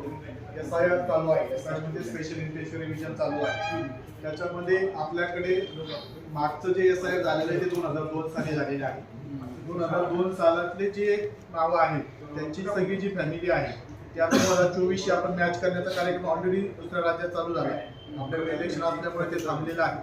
SIR चालू आहे, SIR म्हणजे स्पेशल इंटेन्शन रिव्हिजन चालू आहे. त्याच्यामध्ये आपल्याकडे मागचं जे SIR झालेलं आहे ते 2002 साली झालेले आहे. 2002 सालातले जे नावं आहेत त्यांची सगळी जी फॅमिली आहे ती आपण 2024 आपण मॅच करण्याचा कार्यक्रम ऑलरेडी दुसऱ्या राज्यात चालू झाला आहे. आपल्याकडे इलेक्शन असल्यामुळे ते थांबलेलं आहे.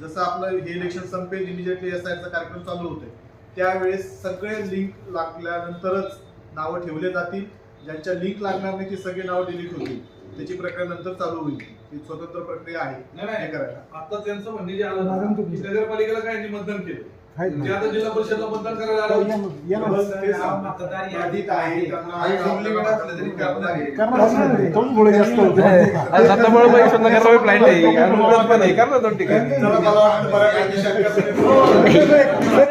जसं आपलं हे इलेक्शन संपेल इमिजिएटली SIRचा कार्यक्रम चालू होतोय, त्यावेळेस सगळे लिंक लागल्यानंतरच नावं ठेवले जातील. ज्यांच्या लिंक लागणार नाही ती सगळी नावं डिलीट होतील. त्याची प्रक्रिया नंतर चालू होईल. ही स्वतंत्र प्रक्रिया आहे नाही हे करायला. आता त्यांचं म्हणणे जे आलं ना की नगरपालिकेला काय मतदान केलं ते आता जिल्हा परिषदला मतदान करायला आलं ते मतदार यादीत आहे त्यांना काहीतरी करणार आहे. फ्लाईट आहे चला, मला वाटतं बऱ्यापैकी शंका